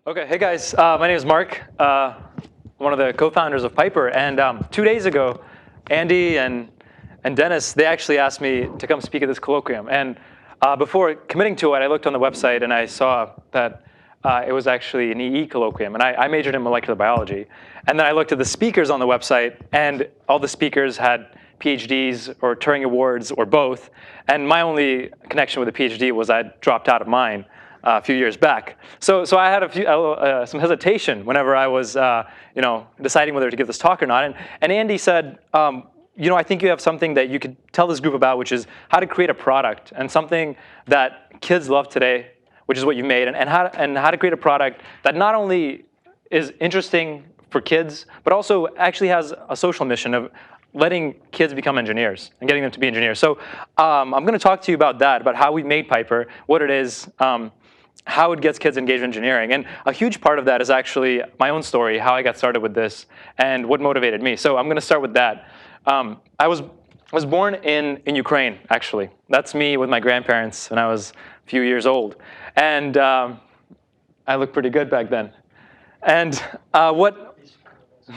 Okay, hey guys, my name is Mark, one of the co-founders of Piper, and 2 days ago, Andy and Dennis, they actually asked me to come speak at this colloquium. And before committing to it, I looked on the website and I saw that it was actually an EE colloquium, and I majored in molecular biology. And then I looked at the speakers on the website, and all the speakers had PhDs or Turing Awards or both, and my only connection with a PhD was I dropped out of mine a few years back. So I had some hesitation whenever I was deciding whether to give this talk or not. And Andy said, I think you have something that you could tell this group about, which is how to create a product and something that kids love today, which is what you made, and how to create a product that not only is interesting for kids, but also actually has a social mission of letting kids become engineers and getting them to be engineers. So I'm going to talk to you about that, about how we made Piper, what it is, how it gets kids engaged in engineering. And a huge part of that is actually my own story, how I got started with this, and what motivated me. So I'm going to start with that. I was born in Ukraine, actually. That's me with my grandparents when I was a few years old. And I looked pretty good back then. And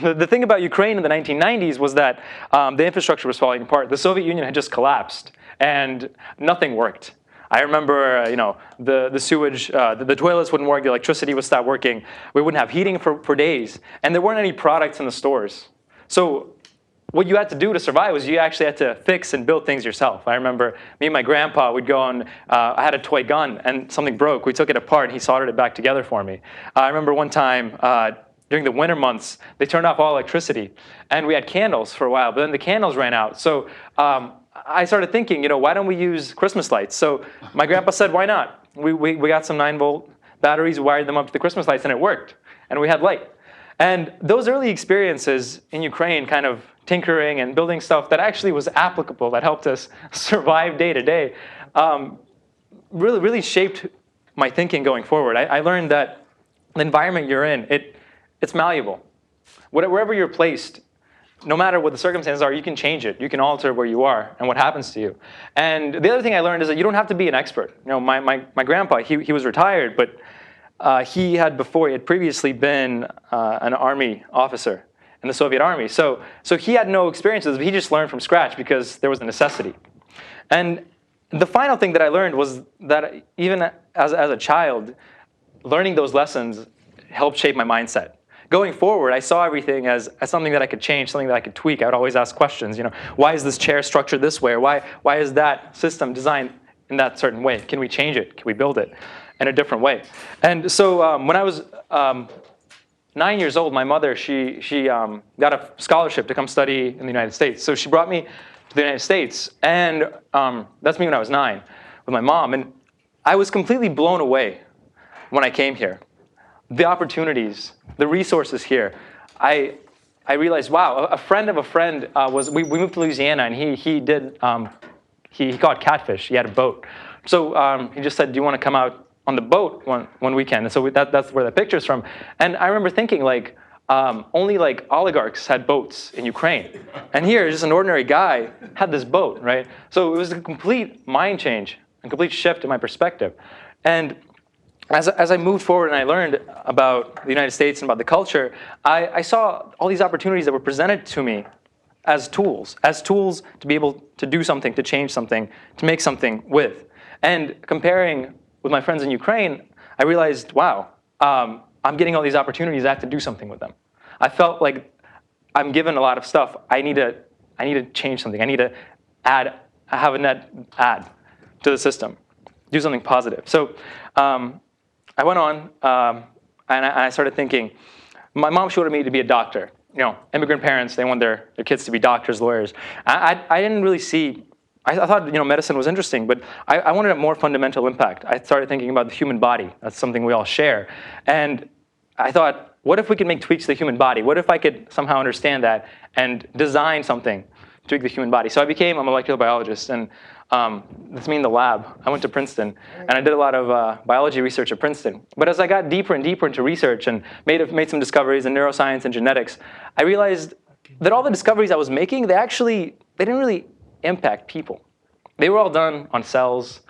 the thing about Ukraine in the 1990s was that the infrastructure was falling apart. The Soviet Union had just collapsed, and nothing worked. I remember, the sewage, the toilets wouldn't work, the electricity would stop working. We wouldn't have heating for days, and there weren't any products in the stores. So what you had to do to survive was you actually had to fix and build things yourself. I remember me and my grandpa would go on, I had a toy gun, and something broke. We took it apart, and he soldered it back together for me. I remember one time, during the winter months, they turned off all electricity, and we had candles for a while, but then the candles ran out. So I started thinking, why don't we use Christmas lights? So my grandpa said, why not? We got some 9-volt batteries, wired them up to the Christmas lights, and it worked. And we had light. And those early experiences in Ukraine, kind of tinkering and building stuff that actually was applicable, that helped us survive day to day, really shaped my thinking going forward. I learned that the environment you're in, it's malleable. Wherever you're placed, no matter what the circumstances are, you can change it. You can alter where you are and what happens to you. And the other thing I learned is that you don't have to be an expert. My grandpa, he was retired, but he had previously been an army officer in the Soviet army. So he had no experiences, but he just learned from scratch because there was a necessity. And the final thing that I learned was that even as a child, learning those lessons helped shape my mindset. Going forward, I saw everything as something that I could change, something that I could tweak. I would always ask questions. Why is this chair structured this way? Or why is that system designed in that certain way? Can we change it? Can we build it in a different way? And so when I was 9 years old, my mother, she got a scholarship to come study in the United States. So she brought me to the United States, and that's me when I was 9 with my mom. And I was completely blown away when I came here. The opportunities, the resources here. I realized, wow, a friend of a friend we moved to Louisiana, and he caught catfish. He had a boat. So he just said, do you want to come out on the boat one weekend? And so that's where the picture's from. And I remember thinking, only oligarchs had boats in Ukraine. And here, just an ordinary guy had this boat, right? So it was a complete mind change, a complete shift in my perspective. And as I moved forward and I learned about the United States and about the culture, I saw all these opportunities that were presented to me as tools to be able to do something, to change something, to make something with. And comparing with my friends in Ukraine, I realized, wow, I'm getting all these opportunities. I have to do something with them. I felt like I'm given a lot of stuff. I need to change something. I need to have a net add to the system, do something positive. So I went on, and I started thinking, my mom showed me to be a doctor. Immigrant parents, they want their kids to be doctors, lawyers. I didn't really see, I thought medicine was interesting, but I wanted a more fundamental impact. I started thinking about the human body. That's something we all share. And I thought, what if we could make tweaks to the human body? What if I could somehow understand that and design something to tweak the human body? So I became a molecular biologist, and that's me in the lab. I went to Princeton, and I did a lot of biology research at Princeton. But as I got deeper and deeper into research and made some discoveries in neuroscience and genetics, I realized that all the discoveries I was making, they didn't really impact people. They were all done on cells,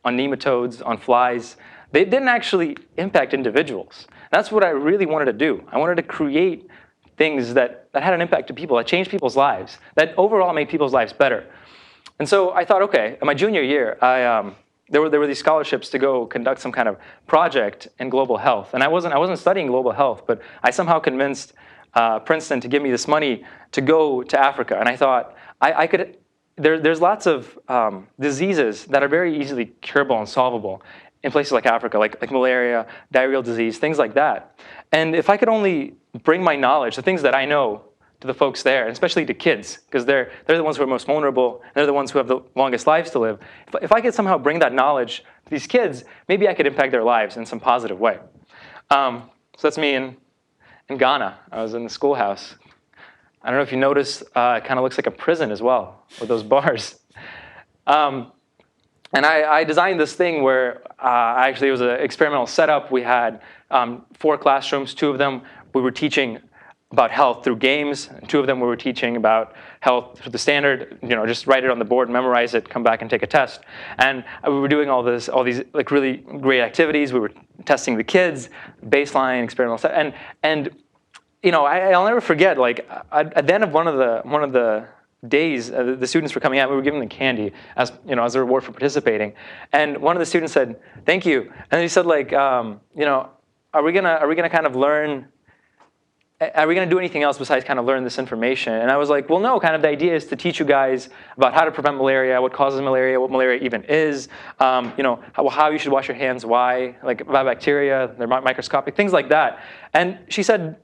on nematodes, on flies. They didn't actually impact individuals. That's what I really wanted to do. I wanted to create things that had an impact to people, that changed people's lives, that overall made people's lives better. And so I thought, okay, in my junior year, there were these scholarships to go conduct some kind of project in global health. And I wasn't studying global health, but I somehow convinced Princeton to give me this money to go to Africa. And I thought, I could. There's lots of diseases that are very easily curable and solvable in places like Africa, like malaria, diarrheal disease, things like that. And if I could only bring my knowledge, the things that I know, to the folks there, and especially to kids, because they're the ones who are most vulnerable, and they're the ones who have the longest lives to live. If I could somehow bring that knowledge to these kids, maybe I could impact their lives in some positive way. So that's me in Ghana. I was in the schoolhouse. I don't know if you notice, it kind of looks like a prison as well, with those bars. And I designed this thing where actually it was an experimental setup. We had 4 classrooms. 2 of them we were teaching about health through games. And 2 of them we were teaching about health through the standard, just write it on the board, memorize it, come back and take a test. And we were doing all these like really great activities. We were testing the kids, baseline, experimental stuff. And I'll never forget, like at the end of one of the days, the students were coming out. We were giving them candy as a reward for participating. And one of the students said, "Thank you." And he said, like, are we gonna kind of learn? Are we going to do anything else besides kind of learn this information? And I was like, well, no, kind of the idea is to teach you guys about how to prevent malaria, what causes malaria, what malaria even is, how you should wash your hands, why, like about bacteria, they're microscopic, things like that. And she said,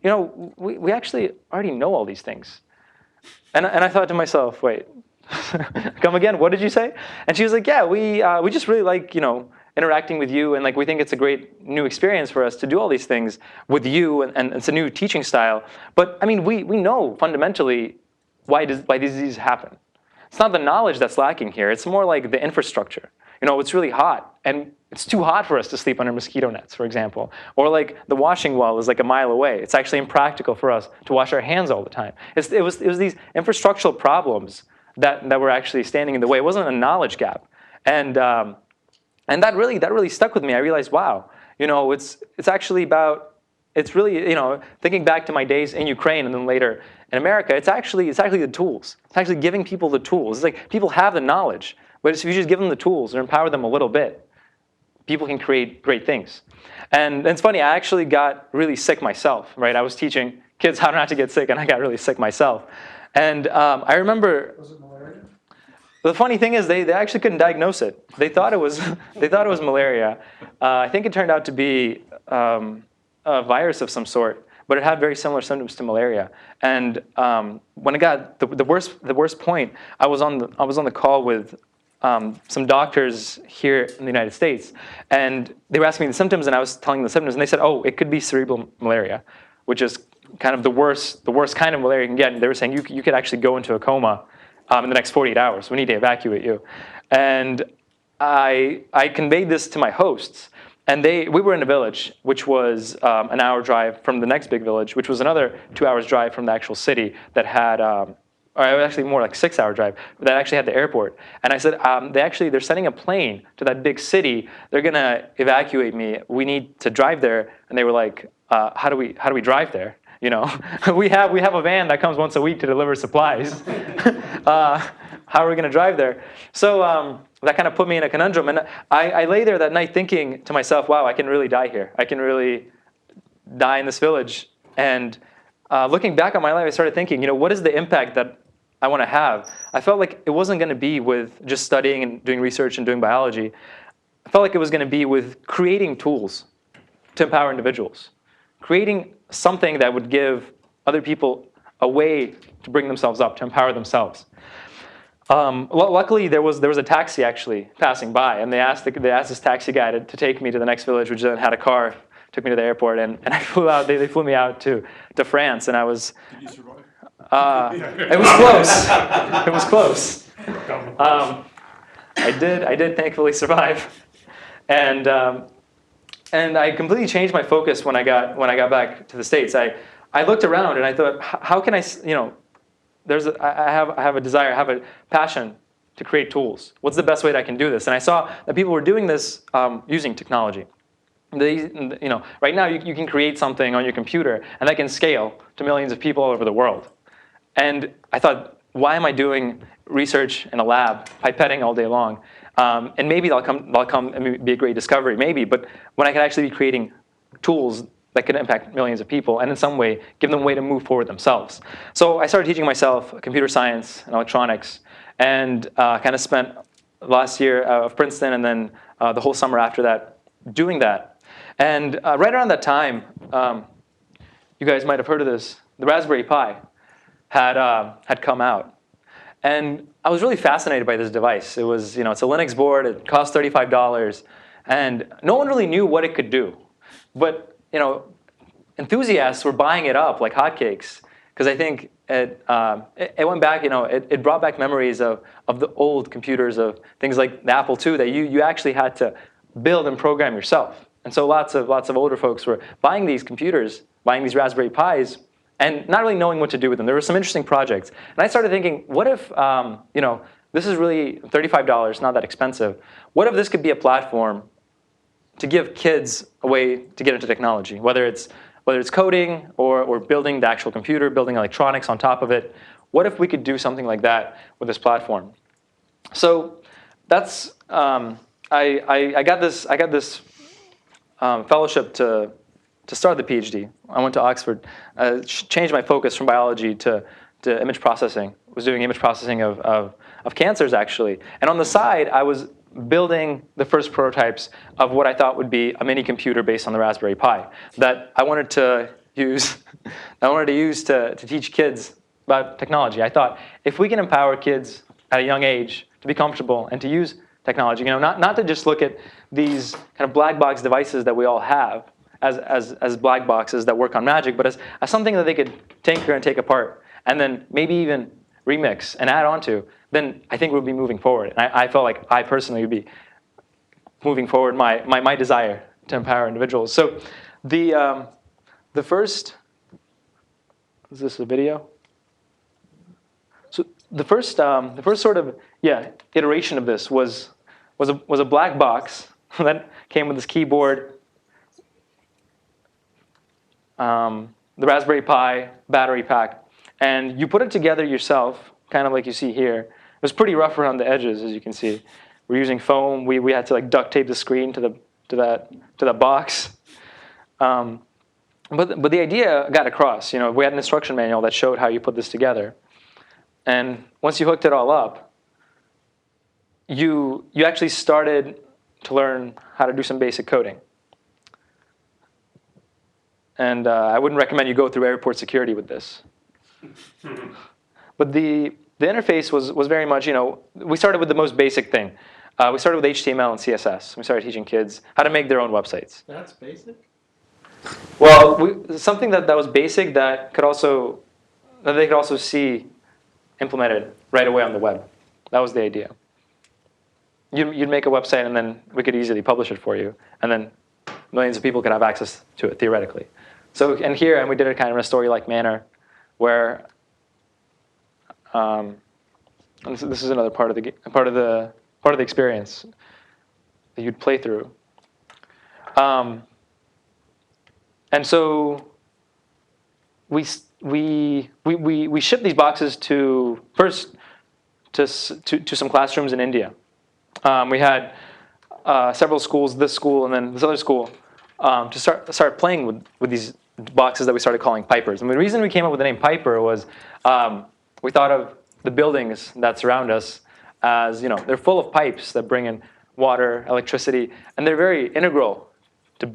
we actually already know all these things. And I thought to myself, wait, come again, what did you say? And she was like, yeah, we just really like, interacting with you, and like we think it's a great new experience for us to do all these things with you, and it's a new teaching style. But I mean, we know fundamentally why these diseases happen. It's not the knowledge that's lacking here. It's more like the infrastructure. It's really hot, and it's too hot for us to sleep under mosquito nets, for example. Or like the washing well is like a mile away. It's actually impractical for us to wash our hands all the time. It was these infrastructural problems that were actually standing in the way. It wasn't a knowledge gap. And that really stuck with me. I realized, wow, it's actually about, it's really, thinking back to my days in Ukraine and then later in America, it's actually the tools. It's actually giving people the tools. It's like people have the knowledge, but if you just give them the tools or empower them a little bit, people can create great things. And it's funny, I actually got really sick myself, right? I was teaching kids how not to get sick, and I got really sick myself. And I remember. Was it malaria? The funny thing is, they actually couldn't diagnose it. They thought it was malaria. I think it turned out to be a virus of some sort, but it had very similar symptoms to malaria. And when it got the worst point, I was on the call with some doctors here in the United States, and they were asking me the symptoms, and I was telling them the symptoms, and they said, "Oh, it could be cerebral malaria," which is kind of the worst kind of malaria you can get. And they were saying you could actually go into a coma in the next 48 hours. We need to evacuate you. And I conveyed this to my hosts. And we were in a village, which was an hour drive from the next big village, which was another 2 hours drive from the actual city that had, or actually more like 6 hour drive, that actually had the airport. And I said, they're sending a plane to that big city. They're going to evacuate me. We need to drive there. And they were like, how do we drive there? We have a van that comes once a week to deliver supplies. How are we going to drive there? So that kind of put me in a conundrum. And I lay there that night thinking to myself, wow, I can really die here. I can really die in this village. And looking back on my life, I started thinking, what is the impact that I want to have? I felt like it wasn't going to be with just studying and doing research and doing biology. I felt like it was going to be with creating tools to empower individuals. Creating something that would give other people a way to bring themselves up, to empower themselves. Luckily, there was a taxi actually passing by, and they asked this taxi guy to take me to the next village, which then had a car, took me to the airport, and I flew out. They flew me out to France, and I was. Did you survive? It was close. It was close. I did thankfully survive, and I completely changed my focus when I got back to the States. I looked around and I thought, how can I, I have a desire, I have a passion to create tools. What's the best way that I can do this? And I saw that people were doing this using technology. Right now you can create something on your computer, and that can scale to millions of people all over the world. And I thought, why am I doing research in a lab, pipetting all day long? And maybe they'll come and be a great discovery, maybe. But when I could actually be creating tools that could impact millions of people, and in some way give them a way to move forward themselves. So I started teaching myself computer science and electronics, and kind of spent the last year of Princeton, and then the whole summer after that doing that. And right around that time, you guys might have heard of this. The Raspberry Pi had come out, and I was really fascinated by this device. It was, it's a Linux board. It cost $35, and no one really knew what it could do. But enthusiasts were buying it up like hotcakes, because I think it went back. It brought back memories of the old computers, of things like the Apple II that you actually had to build and program yourself. And so lots of older folks were buying these computers, buying these Raspberry Pis, and not really knowing what to do with them. There were some interesting projects, and I started thinking, what if this is really $35, not that expensive. What if this could be a platform to give kids a way to get into technology, whether it's coding or building the actual computer, building electronics on top of it. What if we could do something like that with this platform? So that's I got this fellowship to start the PhD. I went to Oxford, changed my focus from biology to image processing. I was doing image processing of cancers, actually. And on the side, I was building the first prototypes of what I thought would be a mini computer based on the Raspberry Pi that I wanted to use. to teach kids about technology. I thought, if we can empower kids at a young age to be comfortable and to use technology, not to just look at these kind of black box devices that we all have as black boxes that work on magic, but as something that they could tinker and take apart, and then maybe even remix and add on to, then I think we'll be moving forward. And I felt like I personally would be moving forward my desire to empower individuals. So the first, is this a video? So the first sort of iteration of this was a black box that came with this keyboard, the Raspberry Pi battery pack, and you put it together yourself, kind of like you see here. It was pretty rough around the edges, as you can see. We're using foam. We had to like duct tape the screen to that box. But the idea got across. We had an instruction manual that showed how you put this together. And once you hooked it all up, you actually started to learn how to do some basic coding. And I wouldn't recommend you go through airport security with this. But the interface was very much, we started with the most basic thing. We started with HTML and CSS. We started teaching kids how to make their own websites. That's basic? Well, something that was basic that they could also see implemented right away on the web. That was the idea. You'd make a website, and then we could easily publish it for you, and then millions of people could have access to it theoretically. So, and we did it kind of in a story-like manner, where this is another part of the experience that you'd play through. And so we shipped these boxes to some classrooms in India. We had several schools, this school and then this other school, to start playing with these boxes that we started calling pipers. And the reason we came up with the name Piper was we thought of the buildings that surround us as, they're full of pipes that bring in water, electricity, and they're very integral to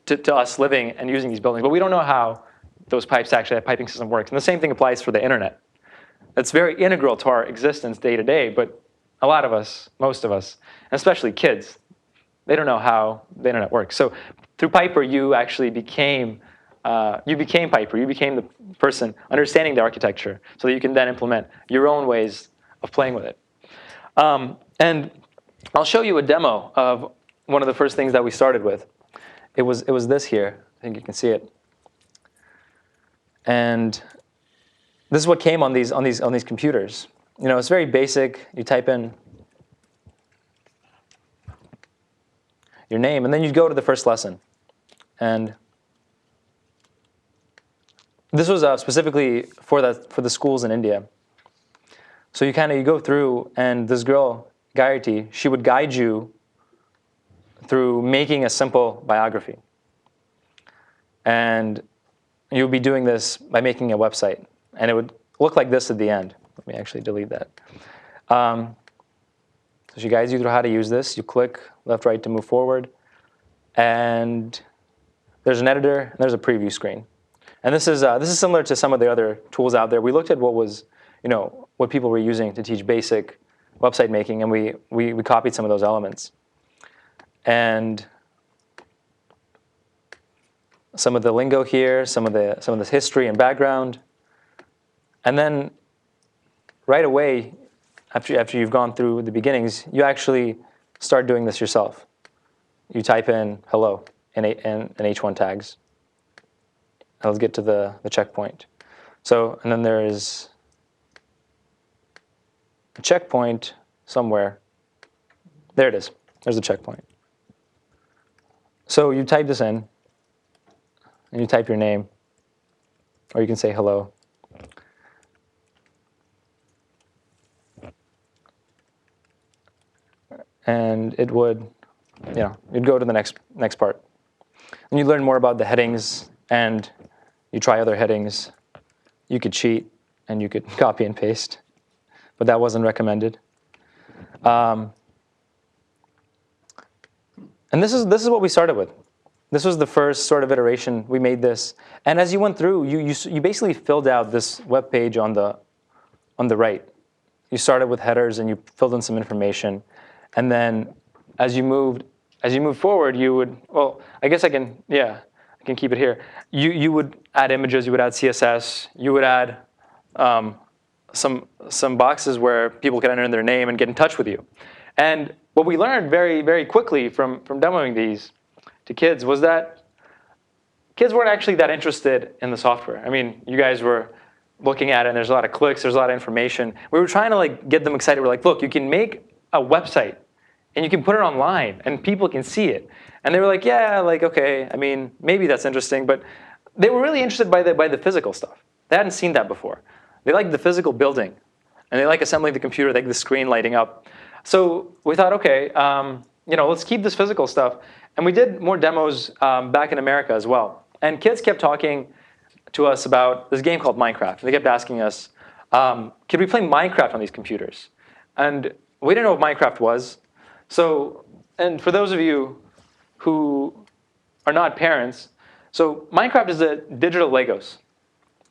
to us living and using these buildings. But we don't know how those pipes actually, that piping system works. And the same thing applies for the internet. It's very integral to our existence day to day, but a lot of us, most of us, and especially kids, they don't know how the internet works. So through Piper, you actually became Piper. You became the person understanding the architecture so that you can then implement your own ways of playing with it. And I'll show you a demo of one of the first things that we started with. It was this here. I think you can see it. And this is what came on these computers. It's very basic. You type in your name, and then you go to the first lesson. And this was specifically for the schools in India. So you go through, and this girl, Gayatri, she would guide you through making a simple biography. And you'll be doing this by making a website. And it would look like this at the end. Let me actually delete that. So she guides you through how to use this. You click left, right to move forward. And there's an editor, and there's a preview screen. And this is similar to some of the other tools out there. We looked at what people were using to teach basic website making, and we copied some of those elements. And some of the lingo here, some of this history and background. And then right away, after you've gone through the beginnings, you actually start doing this yourself. You type in hello in H1 tags. And let's get to the checkpoint. So, and then there is a checkpoint somewhere. There it is. There's the checkpoint. So you type this in, and you type your name, or you can say hello. And it would, you'd go to the next part. And you learn more about the headings, and you try other headings. You could cheat, and you could copy and paste, but that wasn't recommended. And this is what we started with. This was the first sort of iteration. We made this, and as you went through, you basically filled out this web page on the right. You started with headers, and you filled in some information, and then as you moved forward, you would, well, I guess I can keep it here. You would add images, you would add CSS, you would add some boxes where people could enter their name and get in touch with you. And what we learned very, very quickly from demoing these to kids was that kids weren't actually that interested in the software. I mean, you guys were looking at it, and there's a lot of clicks, there's a lot of information. We were trying to get them excited. We're like, look, you can make a website, and you can put it online, and people can see it. And they were like, yeah, okay, I mean, maybe that's interesting. But they were really interested by the physical stuff. They hadn't seen that before. They liked the physical building. And they like assembling the computer, like the screen lighting up. So we thought, okay, let's keep this physical stuff. And we did more demos back in America as well. And kids kept talking to us about this game called Minecraft. They kept asking us, could we play Minecraft on these computers? And we didn't know what Minecraft was. So, and for those of you who are not parents, so Minecraft is a digital Legos.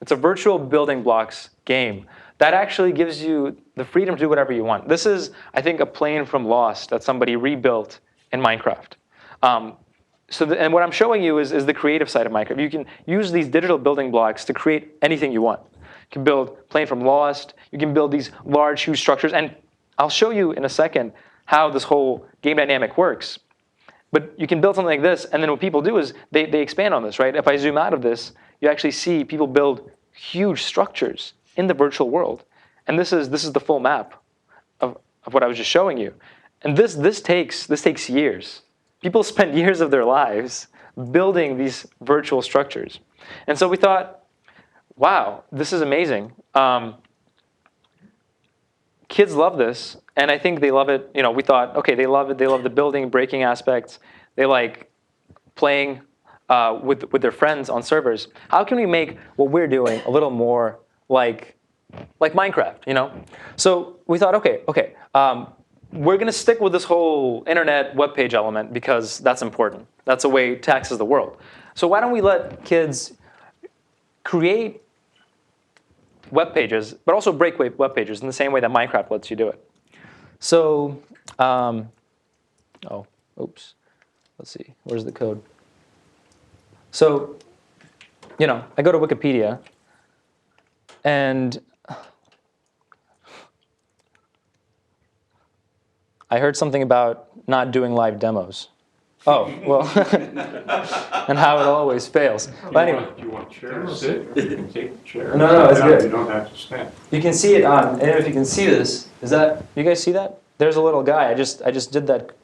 It's a virtual building blocks game that actually gives you the freedom to do whatever you want. This is, I think, a plane from Lost that somebody rebuilt in Minecraft. And what I'm showing you is the creative side of Minecraft. You can use these digital building blocks to create anything you want. You can build plane from Lost. You can build these large, huge structures. And I'll show you in a second how this whole game dynamic works. But you can build something like this, and then what people do is they expand on this, right? If I zoom out of this, you actually see people build huge structures in the virtual world. And this is the full map of what I was just showing you. And this takes years. People spend years of their lives building these virtual structures. And so we thought, wow, this is amazing. Kids love this, and I think they love it. We thought, okay, they love it. They love the building, breaking aspects. They like playing with their friends on servers. How can we make what we're doing a little more like Minecraft? So we thought, okay, we're going to stick with this whole internet web page element because that's important. That's the way it taxes the world. So why don't we let kids create web pages, but also break web pages in the same way that Minecraft lets you do it. So, let's see, where's the code? So, I go to Wikipedia, and I heard something about not doing live demos. Oh, well, and how it always fails. But anyway. Do you want a chair to sit, or you can take the chair? No, it's good. You don't have to stand. You can see it on, and if you can see this, you guys see that? There's a little guy. I just did that,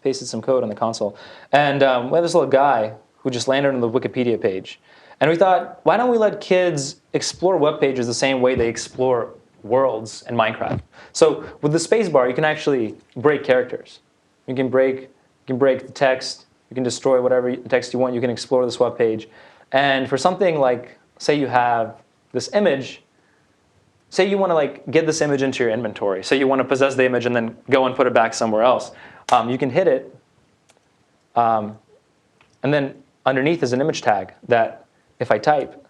pasted some code on the console. And we have this little guy who just landed on the Wikipedia page. And we thought, why don't we let kids explore web pages the same way they explore worlds in Minecraft? So with the spacebar, you can actually break characters. You can break the text. You can destroy whatever text you want. You can explore this web page. And for something like, say you have this image, say you want to like get this image into your inventory. Say you want to possess the image and then go and put it back somewhere else. You can hit it, and then underneath is an image tag that if I type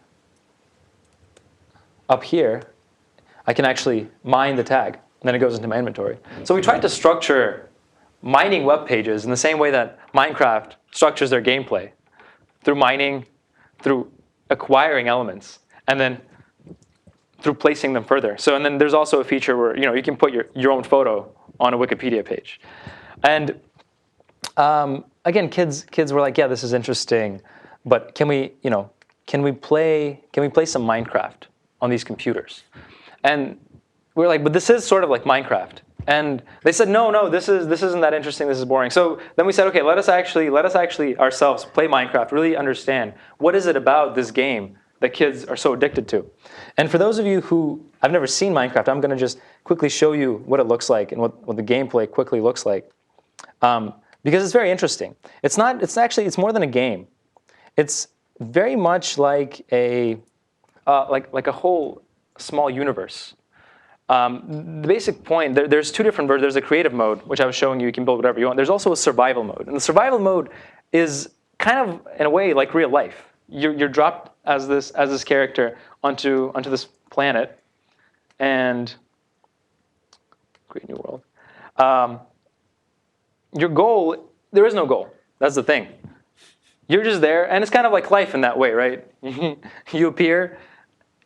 up here, I can actually mine the tag, and then it goes into my inventory. So we tried to structure mining web pages in the same way that Minecraft structures their gameplay, through mining, through acquiring elements, and then through placing them further. So, and then there's also a feature where you can put your own photo on a Wikipedia page. And again, kids were like, yeah, this is interesting, but can we play some Minecraft on these computers? And we were like, but this is sort of like Minecraft. And they said, no, this isn't that interesting. This is boring. So then we said, okay, let us actually ourselves play Minecraft, really understand what is it about this game that kids are so addicted to. And for those of you who have never seen Minecraft, I'm going to just quickly show you what it looks like and what the gameplay quickly looks like, because it's very interesting. It's more than a game. It's very much like a whole small universe. The basic point, there's two different versions. There's a creative mode, which I was showing you. You can build whatever you want. There's also a survival mode. And the survival mode is kind of, in a way, like real life. You're dropped as this character onto this planet, and create new world. Your goal, there is no goal. That's the thing. You're just there, and it's kind of like life in that way, right? You appear.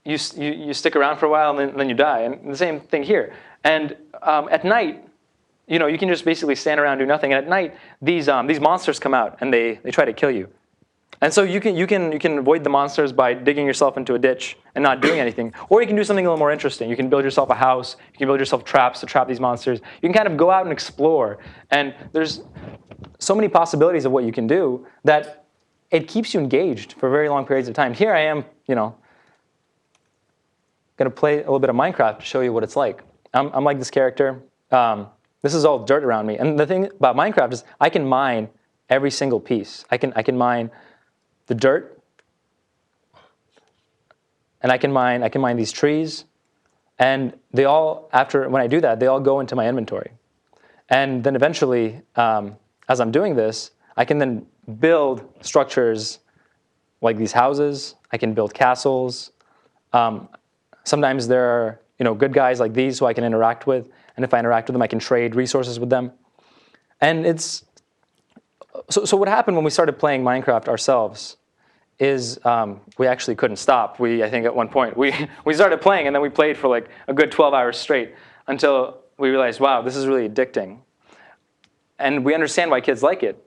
You stick around for a while, and then you die. And the same thing here. And at night, you can just basically stand around, do nothing. And at night, these monsters come out, and they try to kill you. And so you can avoid the monsters by digging yourself into a ditch and not doing anything. Or you can do something a little more interesting. You can build yourself a house. You can build yourself traps to trap these monsters. You can kind of go out and explore. And there's so many possibilities of what you can do that it keeps you engaged for very long periods of time. Here I am, going to play a little bit of Minecraft to show you what it's like. I'm like this character. This is all dirt around me. And the thing about Minecraft is I can mine every single piece. I can mine the dirt, and I can mine these trees, and they all, when I do that, they all go into my inventory. And then eventually, as I'm doing this, I can then build structures like these houses. I can build castles. Sometimes there are good guys like these who I can interact with, and if I interact with them, I can trade resources with them. And it's so what happened when we started playing Minecraft ourselves is we actually couldn't stop. I think at one point we started playing, and then we played for like a good 12 hours straight until we realized, wow, this is really addicting. And we understand why kids like it.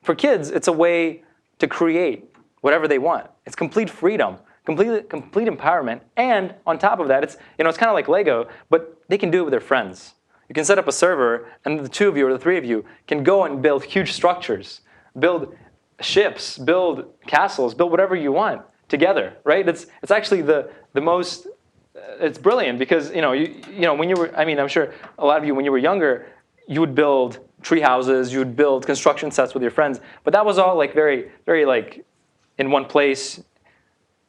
For kids, it's a way to create whatever they want. It's complete freedom. Complete empowerment, and on top of that, it's kind of like Lego, but they can do it with their friends. You can set up a server, and the two of you or the three of you can go and build huge structures, build ships, build castles, build whatever you want together, right? It's actually the most. It's brilliant because when you were. I mean, I'm sure a lot of you when you were younger, you would build tree houses, you would build construction sets with your friends, but that was all like very like in one place.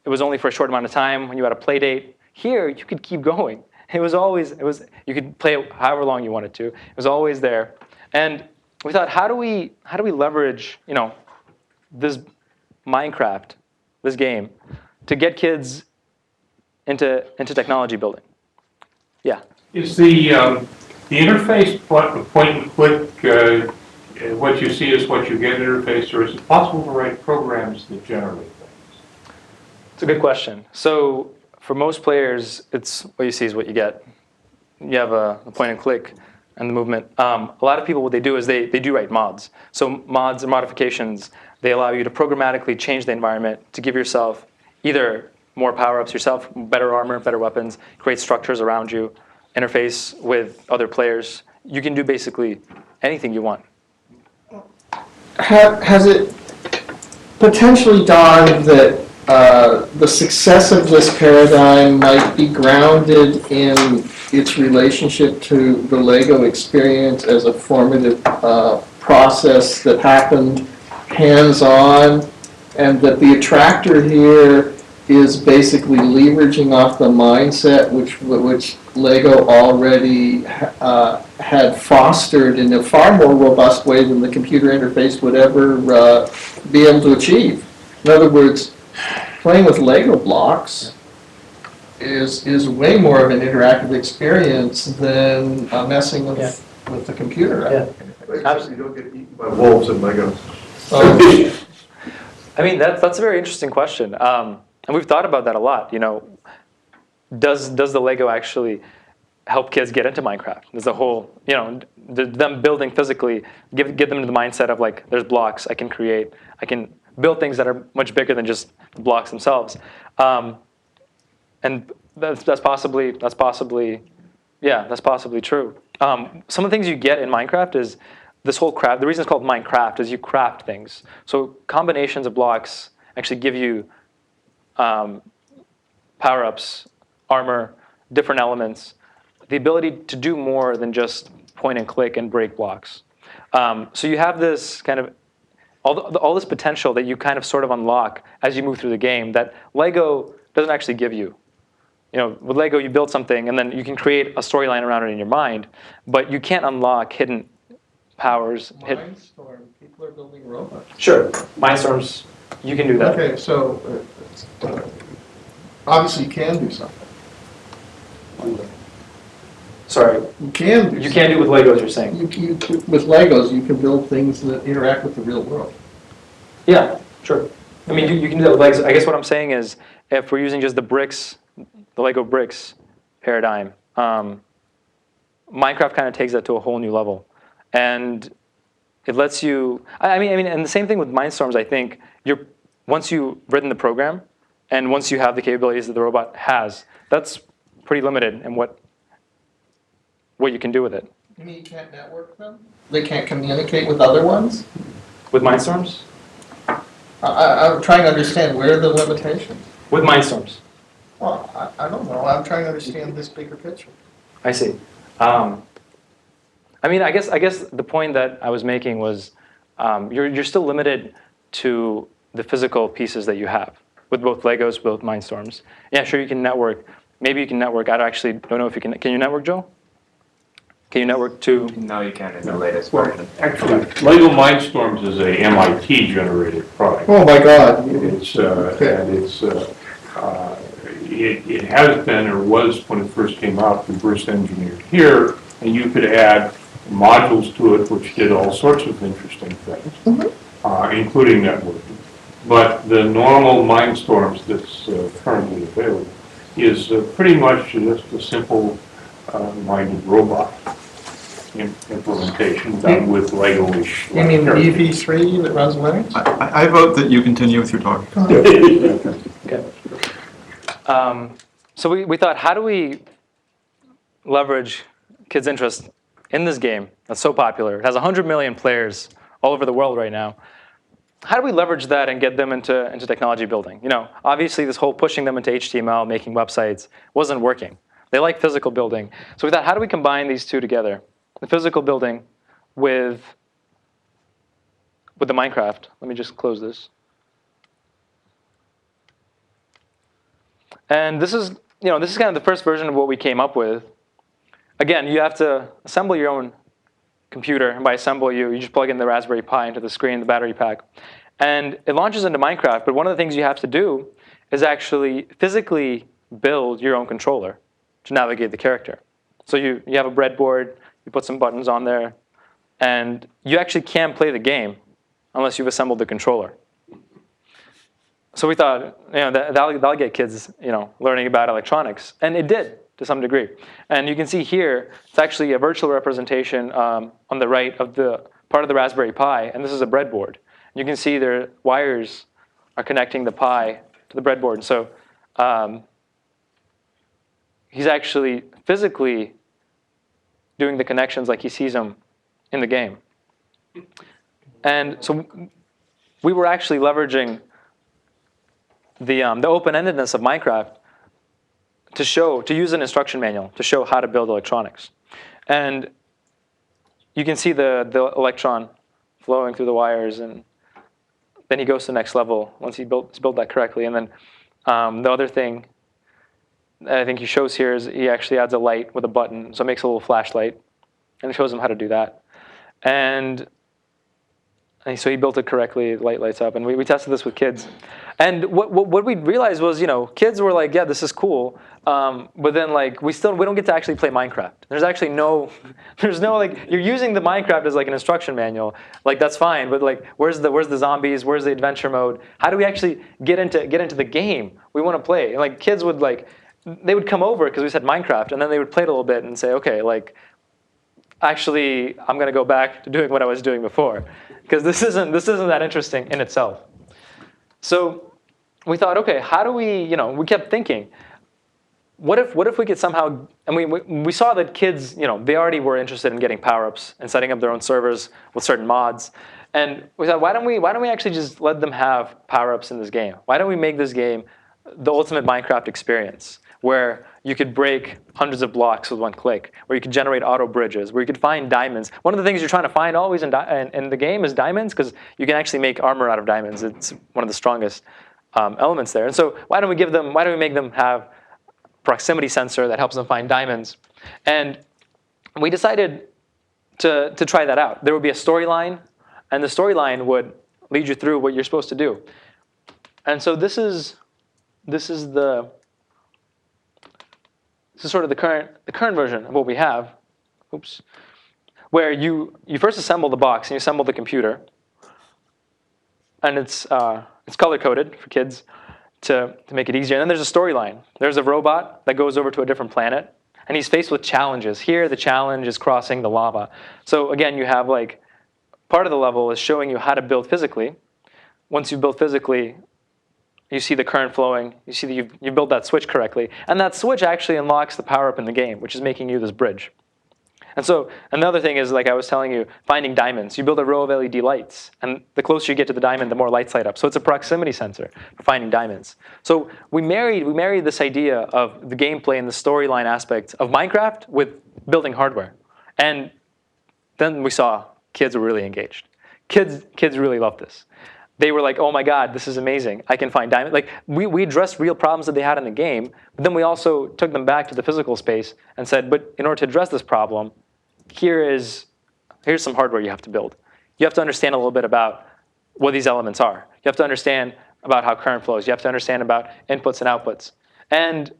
It was only for a short amount of time when you had a play date. Here, you could keep going. You could play it however long you wanted to. It was always there. And we thought, how do we leverage, this Minecraft, this game, to get kids into technology building? Yeah. Is the interface point and click what you see is what you get interface, or is it possible to write programs that generate? It's a good question. So for most players, it's what you see is what you get. You have a point and click and the movement. A lot of people, what they do is they do write mods. So mods and modifications, they allow you to programmatically change the environment to give yourself either more power-ups yourself, better armor, better weapons, create structures around you, interface with other players. You can do basically anything you want. Has it potentially, Don, that the success of this paradigm might be grounded in its relationship to the Lego experience as a formative process that happened hands-on, and that the attractor here is basically leveraging off the mindset which Lego already had fostered in a far more robust way than the computer interface would ever be able to achieve. In other words, playing with Lego blocks is way more of an interactive experience than messing with the computer. Yeah. Absolutely, you don't get eaten by wolves in Legos. I mean, that's a very interesting question, and we've thought about that a lot. You know, does the Lego actually help kids get into Minecraft? There's a whole, you know, them building physically, get them into the mindset of like, there's blocks I can create, I can build things that are much bigger than just the blocks themselves, and that's possibly true. Some of the things you get in Minecraft is this whole craft. The reason it's called Minecraft is you craft things. So combinations of blocks actually give you power-ups, armor, different elements, the ability to do more than just point and click and break blocks. So you have this kind of all this potential that you kind of sort of unlock as you move through the game that Lego doesn't actually give you. You know, with Lego you build something and then you can create a storyline around it in your mind, but you can't unlock hidden powers. Mindstorm, people are building robots. Sure, Mindstorms, you can do that. Okay, so obviously you can do something. Sorry, You can do you can't do it with Legos, you're saying? with Legos, you can build things that interact with the real world. Yeah, sure. I mean, you can do that with Legos. I guess what I'm saying is if we're using just the bricks, the Lego bricks paradigm, Minecraft kind of takes that to a whole new level. And it lets you, I mean, and the same thing with Mindstorms, I think, once you've written the program, and once you have the capabilities that the robot has, that's pretty limited in what you can do with it. You mean you can't network them? They can't communicate with other ones? With Mindstorms? I'm trying to understand, where are the limitations? With Mindstorms. Well, I don't know, I'm trying to understand this bigger picture. I see. I mean, I guess the point that I was making was you're still limited to the physical pieces that you have with both Legos, both Mindstorms. Yeah, sure, you can network. Maybe you can network. I actually don't know if you can. Can you network, Joe? Can you network to? No, you can't in the latest Well, version. actually, Lego Mindstorms is a MIT-generated product. Oh my God. It's it has been or was when it first came out reverse engineered here, and you could add modules to it which did all sorts of interesting things, including networking. But the normal Mindstorms that's currently available is pretty much just a simple minded robot implementation done with Lego-ish. You mean EV3 that runs Linux? I vote that you continue with your talk. Okay. So we thought, how do we leverage kids' interest in this game that's so popular? It has 100 million players all over the world right now. How do we leverage that and get them into technology building? You know, obviously this whole pushing them into HTML, making websites, wasn't working. They like physical building. So we thought, how do we combine these two together? The physical building with the Minecraft. Let me just close this. And this is kind of the first version of what we came up with. Again, you have to assemble your own computer, and by assemble you just plug in the Raspberry Pi into the screen, the battery pack. And it launches into Minecraft, but one of the things you have to do is actually physically build your own controller to navigate the character. So you have a breadboard, you put some buttons on there, and you actually can't play the game unless you've assembled the controller. So we thought, that'll get kids, learning about electronics, and it did to some degree. And you can see here, it's actually a virtual representation on the right of the part of the Raspberry Pi, and this is a breadboard. You can see their wires are connecting the Pi to the breadboard. So he's actually physically doing the connections like he sees them in the game. And so we were actually leveraging the open-endedness of Minecraft to use an instruction manual to show how to build electronics. And you can see the electron flowing through the wires, and then he goes to the next level once he's built that correctly. And then the other thing that I think he shows here is he actually adds a light with a button, so it makes a little flashlight, and it shows him how to do that. And so he built it correctly, the light lights up, and we tested this with kids. And what we realized was, kids were like, yeah, this is cool, but then like we don't get to actually play Minecraft. There's actually there's no like, you're using the Minecraft as like an instruction manual, like that's fine, but like where's the zombies, where's the adventure mode? How do we actually get into the game we want to play? And like kids would they would come over because we said Minecraft, and then they would play it a little bit and say, okay, like actually I'm gonna go back to doing what I was doing before, because this isn't that interesting in itself. So we thought, okay, how do we, we kept thinking, what if we could somehow, and we saw that kids, they already were interested in getting power-ups and setting up their own servers with certain mods. And we thought, why don't we actually just let them have power-ups in this game? Why don't we make this game the ultimate Minecraft experience, where you could break hundreds of blocks with one click, where you could generate auto bridges, where you could find diamonds. One of the things you're trying to find always in the game is diamonds, because you can actually make armor out of diamonds. It's one of the strongest elements there. And so why don't we make them have proximity sensor that helps them find diamonds? And we decided to try that out. There would be a storyline, and the storyline would lead you through what you're supposed to do. And so this is sort of the current version of what we have. Oops. Where you first assemble the box and you assemble the computer, and it's color-coded for kids to make it easier. And then there's a storyline. There's a robot that goes over to a different planet, and he's faced with challenges. Here, the challenge is crossing the lava. So again, you have like part of the level is showing you how to build physically. Once you build physically, you see the current flowing. You see that you built that switch correctly, and that switch actually unlocks the power-up in the game, which is making you this bridge. And so another thing is, like I was telling you, finding diamonds. You build a row of LED lights, and the closer you get to the diamond, the more lights light up. So it's a proximity sensor for finding diamonds. So we married this idea of the gameplay and the storyline aspect of Minecraft with building hardware. And then we saw kids were really engaged. Kids really loved this. They were like, oh my God, this is amazing. I can find diamonds. Like we addressed real problems that they had in the game, but then we also took them back to the physical space and said, but in order to address this problem, here's some hardware you have to build. You have to understand a little bit about what these elements are. You have to understand about how current flows. You have to understand about inputs and outputs. And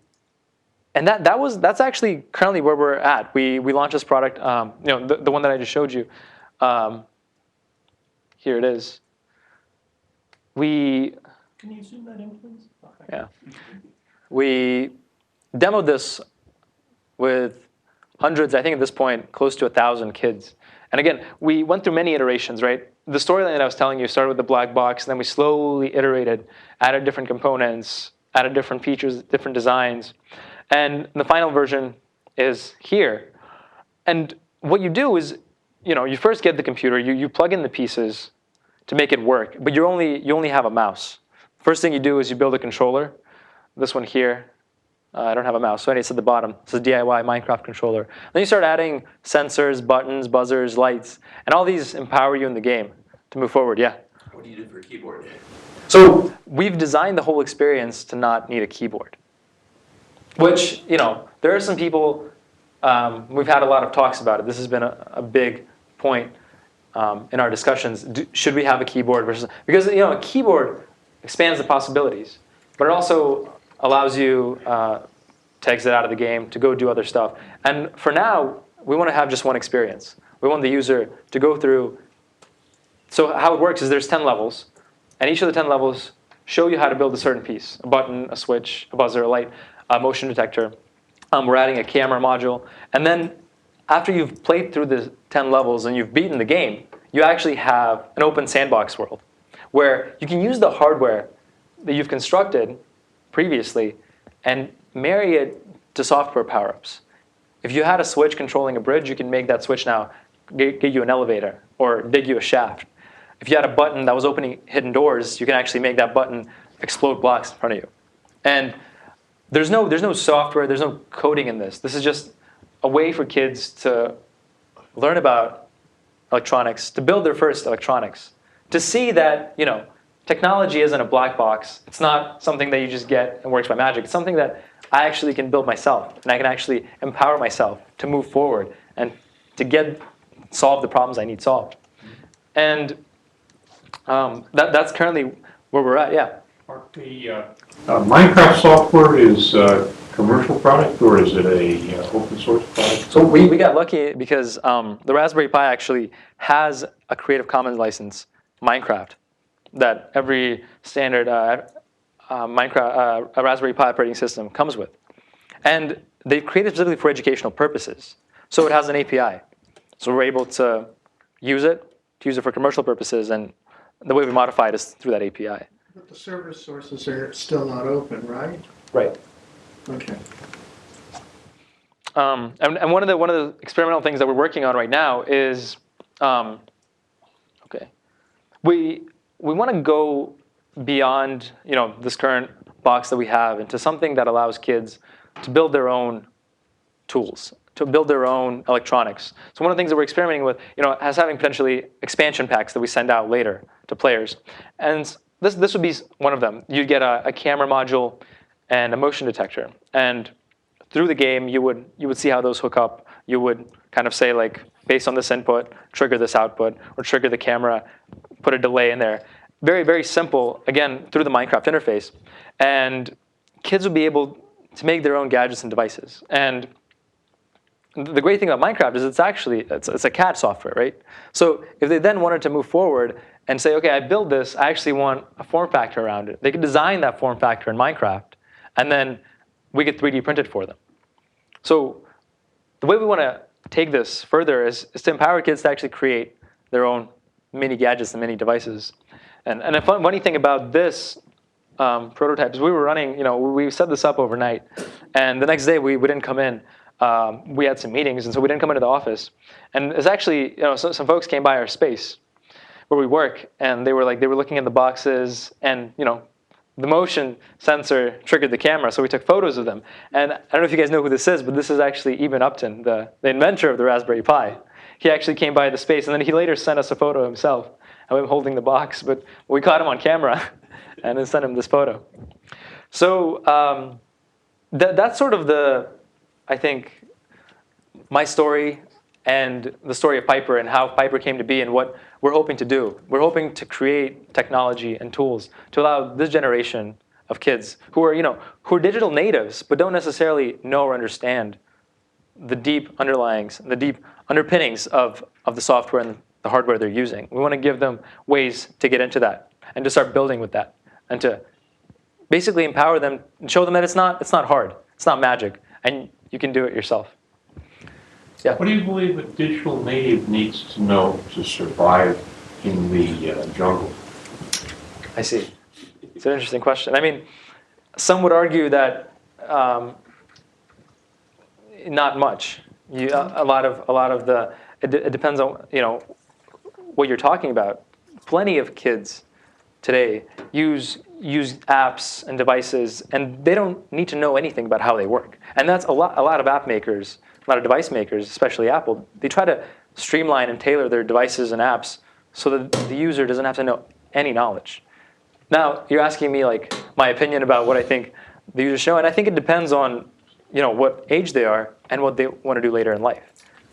that's actually currently where we're at. We launched this product, the one that I just showed you. Here it is. Can you zoom that in, please? Okay. Yeah. We demoed this with hundreds, I think at this point, close to 1,000 kids. And again, we went through many iterations, right? The storyline that I was telling you started with the black box, and then we slowly iterated, added different components, added different features, different designs. And the final version is here. And what you do is, you first get the computer, you plug in the pieces to make it work, but you only have a mouse. First thing you do is you build a controller. This one here, I don't have a mouse, so it's at the bottom. This is DIY Minecraft controller. Then you start adding sensors, buttons, buzzers, lights, and all these empower you in the game to move forward. Yeah? What do you do for a keyboard? So we've designed the whole experience to not need a keyboard. Which, there are some people, we've had a lot of talks about it. This has been a big point in our discussions. Should we have a keyboard versus, because a keyboard expands the possibilities, but it also allows you to exit out of the game, to go do other stuff. And for now, we want to have just one experience. We want the user to go through. So how it works is there's 10 levels, and each of the 10 levels show you how to build a certain piece: a button, a switch, a buzzer, a light, a motion detector. We're adding a camera module, and then after you've played through the 10 levels and you've beaten the game, you actually have an open sandbox world where you can use the hardware that you've constructed previously and marry it to software power-ups. If you had a switch controlling a bridge, you can make that switch now get you an elevator or dig you a shaft. if you had a button that was opening hidden doors, you can actually make that button explode blocks in front of you. And there's no software, there's no coding in this. This is just a way for kids to learn about electronics, to build their first electronics, to see that, you know, technology isn't a black box. It's not something that you just get and works by magic. It's something that I actually can build myself, and I can actually empower myself to move forward and to solve the problems I need solved. And that's currently where we're at, yeah. The Minecraft software is a commercial product, or is it a open source product? So we got lucky because the Raspberry Pi actually has a Creative Commons license, Minecraft, that every standard Raspberry Pi operating system comes with. And they've created specifically for educational purposes. So it has an API. So we're able to use it for commercial purposes, and the way we modify it is through that API. But the server sources are still not open, right? Right. Okay. And one of the experimental things that we're working on right now is, we want to go beyond, you know, this current box that we have into something that allows kids to build their own tools, to build their own electronics. So one of the things that we're experimenting with, you know, is having potentially expansion packs that we send out later to players. And this would be one of them. You'd get a camera module and a motion detector. And through the game, you would see how those hook up. You would kind of say, like, based on this input, trigger this output, or trigger the camera, put a delay in there. Very, very simple, again, through the Minecraft interface. And kids would be able to make their own gadgets and devices. And the great thing about Minecraft is it's a CAD software, right? So if they then wanted to move forward and say, okay, I build this, I actually want a form factor around it, they could design that form factor in Minecraft, and then we could 3D print it for them. So the way we want to take this further is to empower kids to actually create their own mini gadgets and mini devices. And a funny thing about this prototype is we were running, you know, we set this up overnight, and the next day we didn't come in. We had some meetings, and so we didn't come into the office. And it's actually, you know, some folks came by our space where we work, and they were looking at the boxes, and, you know, the motion sensor triggered the camera, so we took photos of them. And I don't know if you guys know who this is, but this is actually Eben Upton, the inventor of the Raspberry Pi. He actually came by the space, and then he later sent us a photo himself of him holding the box, but we caught him on camera and then sent him this photo. So that's sort of I think, my story and the story of Piper and how Piper came to be and what we're hoping to do. We're hoping to create technology and tools to allow this generation of kids who are digital natives but don't necessarily know or understand the deep underlyings, the deep underpinnings of the software and the hardware they're using. We want to give them ways to get into that and to start building with that and to basically empower them and show them that it's not hard, it's not magic, and you can do it yourself. Yeah. What do you believe a digital native needs to know to survive in the jungle? I see. It's an interesting question. I mean, some would argue that not much. A lot of the it depends on, you know, what you're talking about. Plenty of kids today use apps and devices, and they don't need to know anything about how they work. And that's a lot of app makers, a lot of device makers, especially Apple, they try to streamline and tailor their devices and apps so that the user doesn't have to know any knowledge. Now, you're asking me, like, my opinion about what I think the users show, and I think it depends on, you know, what age they are and what they want to do later in life.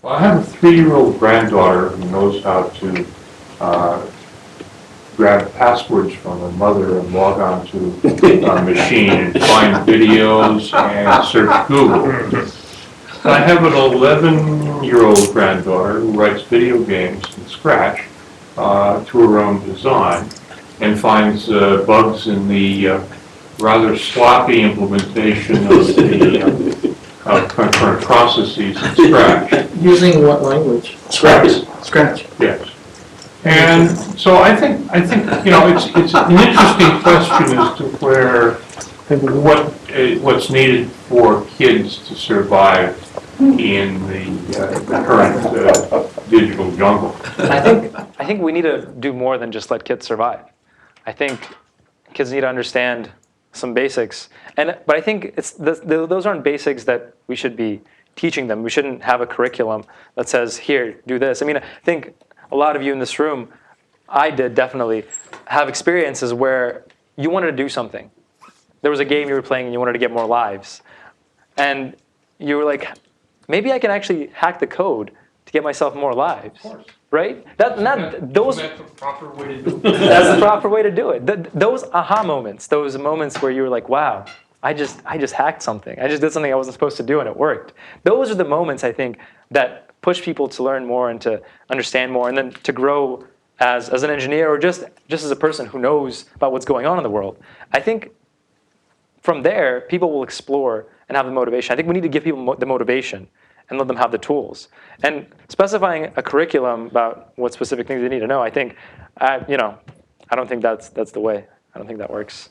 Well, I have a 3-year-old granddaughter who knows how to grab passwords from her mother and log on to a machine and find videos and search Google. I have an 11-year-old granddaughter who writes video games from scratch to her own design and finds bugs in the rather sloppy implementation of the concurrent processes in Scratch. Using what language? Scratch. Scratch. Yes. And so I think you know, it's an interesting question as to what's needed for kids to survive in the current digital jungle. I think we need to do more than just let kids survive. I think kids need to understand some basics, but I think those aren't basics that we should be teaching them. We shouldn't have a curriculum that says, here, do this. I mean, I think a lot of you in this room, I did definitely, have experiences where you wanted to do something. There was a game you were playing and you wanted to get more lives. And you were like, maybe I can actually hack the code to get myself more lives. Of course. Right? That's the proper way to do it. That's the proper way to do it. Those aha moments, those moments where you were like, wow, I just hacked something. I just did something I wasn't supposed to do and it worked. Those are the moments, I think, that push people to learn more and to understand more and then to grow as an engineer or just as a person who knows about what's going on in the world. I think from there, people will explore and have the motivation. I think we need to give people the motivation and let them have the tools. And specifying a curriculum about what specific things they need to know, I think, I don't think that's the way. I don't think that works.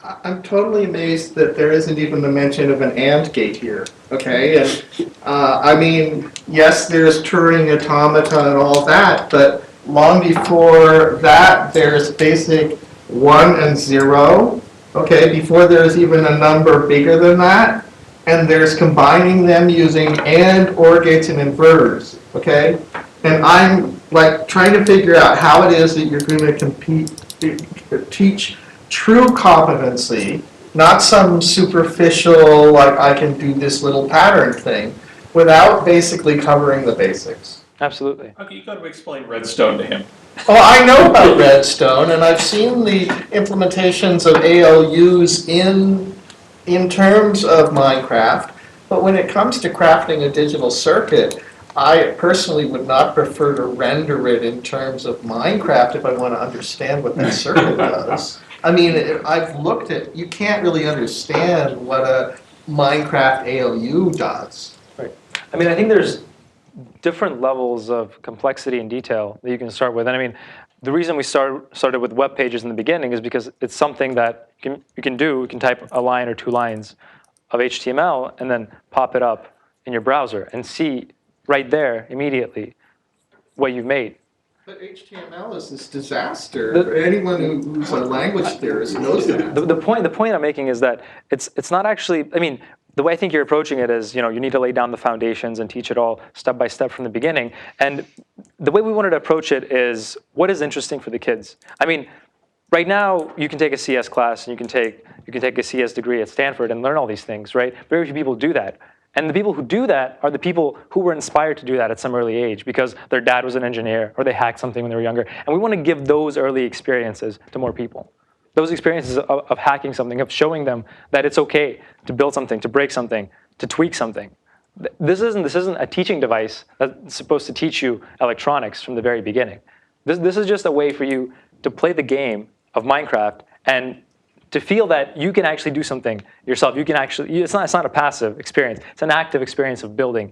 I'm totally amazed that there isn't even the mention of an AND gate here, okay? And I mean, yes, there's Turing automata and all that, but long before that, there's basic 1 and 0, okay? Before there's even a number bigger than that, and there's combining them using AND, OR gates, and inverters, okay? And I'm like trying to figure out how it is that you're going to teach true competency, not some superficial, like I can do this little pattern thing, without basically covering the basics. Absolutely. Okay, you've got to explain Redstone to him. Oh, I know about Redstone, and I've seen the implementations of ALUs in terms of Minecraft, but when it comes to crafting a digital circuit, I personally would not prefer to render it in terms of Minecraft if I want to understand what that circuit does. I mean, I've looked at, you can't really understand what a Minecraft ALU does. Right. I mean, I think there's different levels of complexity and detail that you can start with. And I mean, the reason we started with web pages in the beginning is because it's something that you can do. You can type a line or 2 lines of HTML and then pop it up in your browser and see right there immediately what you've made. But HTML is this disaster. Anyone who's a language theorist knows that. The point I'm making is that it's not actually, I mean, the way I think you're approaching it is, you need to lay down the foundations and teach it all step by step from the beginning. And the way we wanted to approach it is, what is interesting for the kids? I mean, right now you can take a CS class and you can take a CS degree at Stanford and learn all these things, right? Very few people do that. And the people who do that are the people who were inspired to do that at some early age because their dad was an engineer or they hacked something when they were younger. And we want to give those early experiences to more people. Those experiences of hacking something, of showing them that it's okay to build something, to break something, to tweak something. This isn't a teaching device that's supposed to teach you electronics from the very beginning. This is just a way for you to play the game of Minecraft and to feel that you can actually do something yourself. You can actually, it's not a passive experience. It's an active experience of building.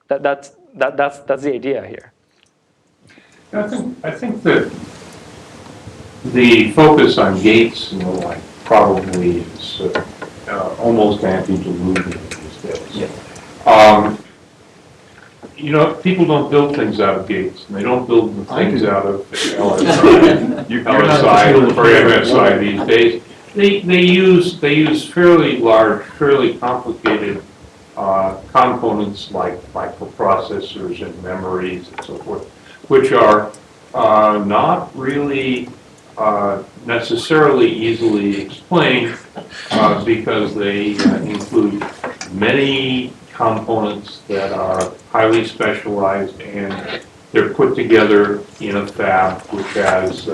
That's the idea here. I think that the focus on gates and the like probably is almost antediluvian these days. Yeah. People don't build things out of gates, and they don't build the things out of LSI or MSI these days. They use fairly large, fairly complicated components like microprocessors and memories and so forth, which are not really necessarily easily explained because they include many components that are highly specialized and they're put together in a fab which has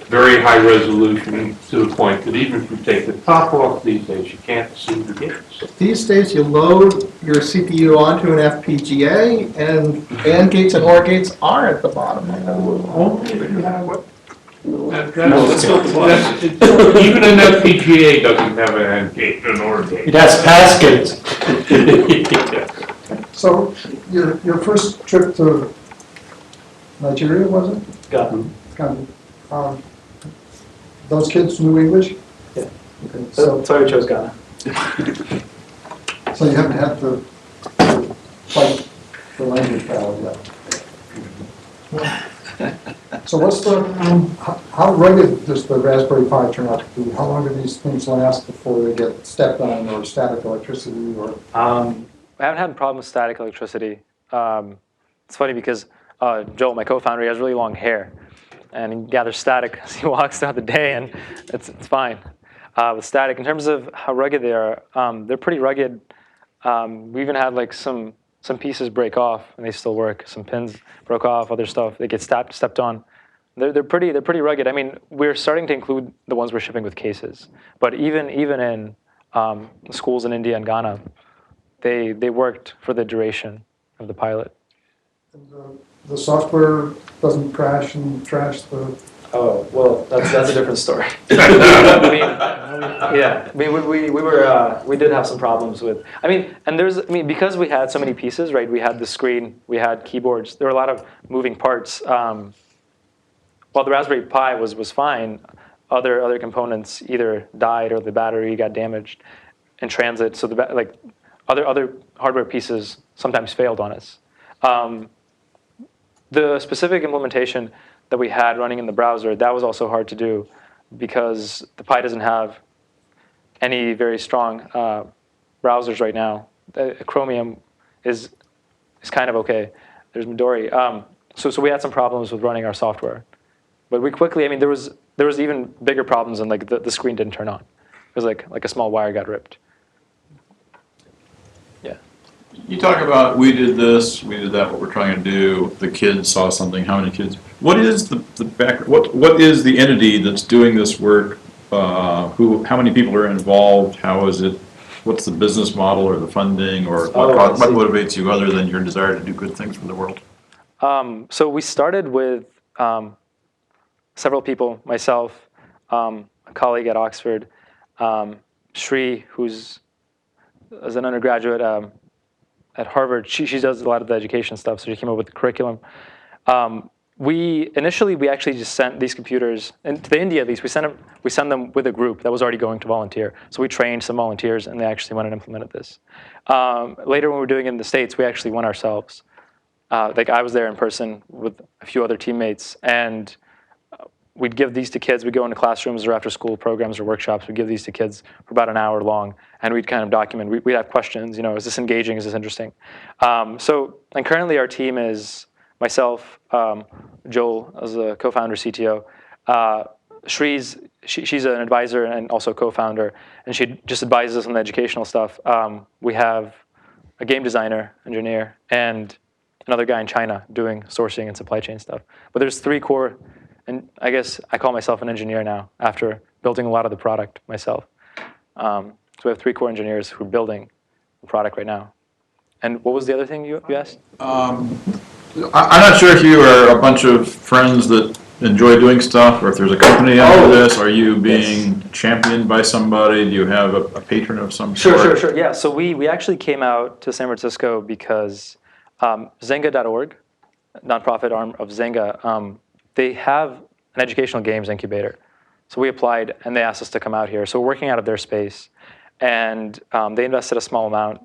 very high resolution to the point that even if you take the top off these days, you can't see the gates. These days, you load your CPU onto an FPGA, and AND gates and OR gates are at the bottom. Only if you have what? Even an FPGA doesn't have an AND gate, an OR gate. It has pass gates. So your first trip to Nigeria, was it? Ghana. Those kids knew English? Yeah. Okay, so That's why we chose Ghana. you haven't had to fight the language battle So what's the, how rugged does the Raspberry Pi turn out to be? How long do these things last before they get stepped on or static electricity or? I haven't had a problem with static electricity. It's funny because Joel, my co-founder, he has really long hair, and he gathers static as he walks throughout the day, and it's fine. With static, in terms of how rugged they are, they're pretty rugged. We even had like some pieces break off, and they still work. Some pins broke off, other stuff. They get stepped on. They're pretty rugged. I mean, we're starting to include the ones we're shipping with cases, but even in schools in India and Ghana, they worked for the duration of the pilot. The software doesn't crash and trash the. Oh well, that's a different story. I mean, we did have some problems with. Because we had so many pieces, right? We had the screen, we had keyboards. There were a lot of moving parts. While the Raspberry Pi was fine, other components either died or the battery got damaged in transit. So other hardware pieces sometimes failed on us. The specific implementation that we had running in the browser, that was also hard to do because the Pi doesn't have any very strong browsers right now. Chromium is kind of okay. There's Midori. So we had some problems with running our software. But we quickly, there was even bigger problems, and like the screen didn't turn on. It was like a small wire got ripped. Yeah. You talk about we did this, we did that, what we're trying to do, the kids saw something, how many kids? What is the back, what is the entity that's doing this work? How many people are involved? How is it? What's the business model or the funding or what motivates you other than your desire to do good things for the world? So we started with several people, myself, a colleague at Oxford, Shri, who's an undergraduate at Harvard. She does a lot of the education stuff, so she came up with the curriculum. We actually just sent these computers, and to India at least, we sent them with a group that was already going to volunteer. So we trained some volunteers, and they actually went and implemented this. Later, when we were doing it in the States, we actually went ourselves. I was there in person with a few other teammates, and we'd give these to kids. We'd go into classrooms or after-school programs or workshops. We'd give these to kids for about an hour long, and we'd kind of document. We'd have questions. Is this engaging? Is this interesting? And currently our team is myself, Joel as a co-founder, CTO. Shree's she's an advisor and also co-founder, and she just advises us on the educational stuff. We have a game designer, engineer, and another guy in China doing sourcing and supply chain stuff. But there's three core. And I guess I call myself an engineer now after building a lot of the product myself. So we have three core engineers who are building the product right now. And what was the other thing you asked? I'm not sure if you are a bunch of friends that enjoy doing stuff or if there's a company under this. Are you being championed by somebody? Do you have a patron of some sort? Sure. Yeah, so we actually came out to San Francisco because Zynga.org, nonprofit arm of Zynga, they have an educational games incubator. So we applied, and they asked us to come out here. So we're working out of their space. And they invested a small amount.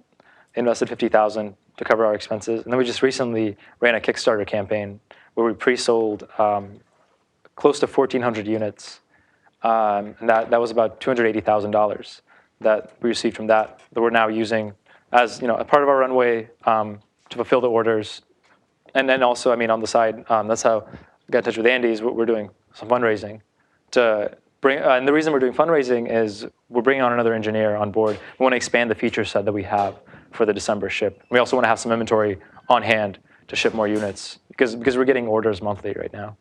They invested $50,000 to cover our expenses. And then we just recently ran a Kickstarter campaign where we pre-sold close to 1,400 units. And that was about $280,000 that we received from that we're now using as a part of our runway to fulfill the orders. And then also, on the side, that's how I got in touch with Andy. We're doing some fundraising to bring. And the reason we're doing fundraising is we're bringing on another engineer on board. We want to expand the feature set that we have for the December ship. We also want to have some inventory on hand to ship more units because we're getting orders monthly right now.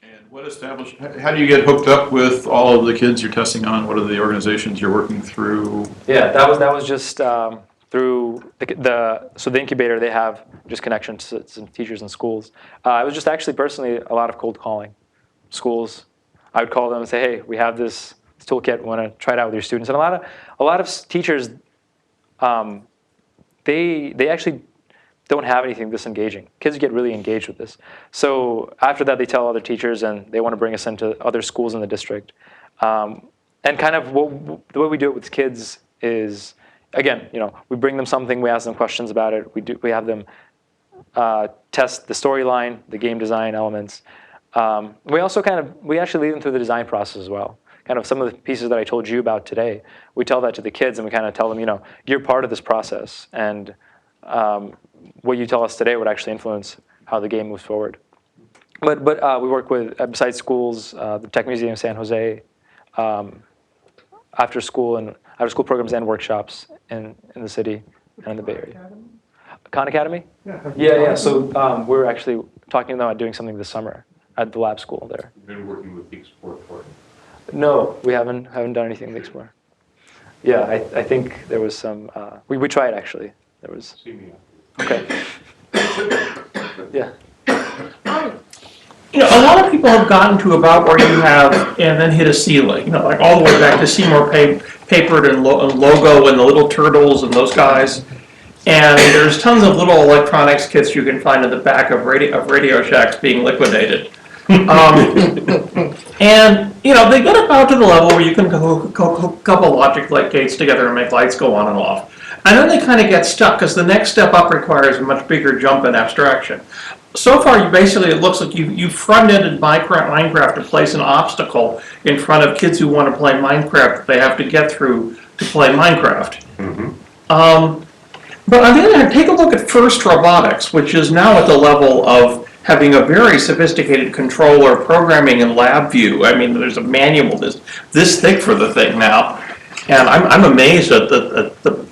And how do you get hooked up with all of the kids you're testing on? What are the organizations you're working through? Yeah, that was just through the incubator. They have just connections to some teachers and schools. I was just actually personally a lot of cold calling schools. I would call them and say, hey, we have this toolkit. We want to try it out with your students. And a lot of teachers, they actually don't have anything this engaging. Kids get really engaged with this. So after that, they tell other teachers, and they want to bring us into other schools in the district. And kind of the way we do it with kids is, again, we bring them something, we ask them questions about it. We have them test the storyline, the game design elements. We also we actually lead them through the design process as well. Kind of some of the pieces that I told you about today, we tell that to the kids, and we kind of tell them, you're part of this process, and what you tell us today would actually influence how the game moves forward. But we work with, besides schools, the Tech Museum of San Jose, after school programs and workshops in the city and in the Bay Area. Khan Academy? Yeah. So we're actually talking about doing something this summer at the lab school there. You've been working with the Explore for it. No, we haven't done anything with Explore. Yeah, I think there was some. We tried actually. There was. See me. Okay. Yeah. A lot of people have gotten to about where you have and then hit a ceiling, like all the way back to Seymour Papert and Logo and the little turtles and those guys. And there's tons of little electronics kits you can find in the back of Radio Shacks being liquidated. And they get about to the level where you can hook a couple logic light gates together and make lights go on and off. And then they kind of get stuck because the next step up requires a much bigger jump in abstraction. So far, it looks like you front-ended Minecraft to place an obstacle in front of kids who want to play Minecraft that they have to get through to play Minecraft. Mm-hmm. But on the other hand, take a look at FIRST Robotics, which is now at the level of having a very sophisticated controller, programming in LabVIEW. I mean, there's a manual this thick for the thing now, and I'm amazed at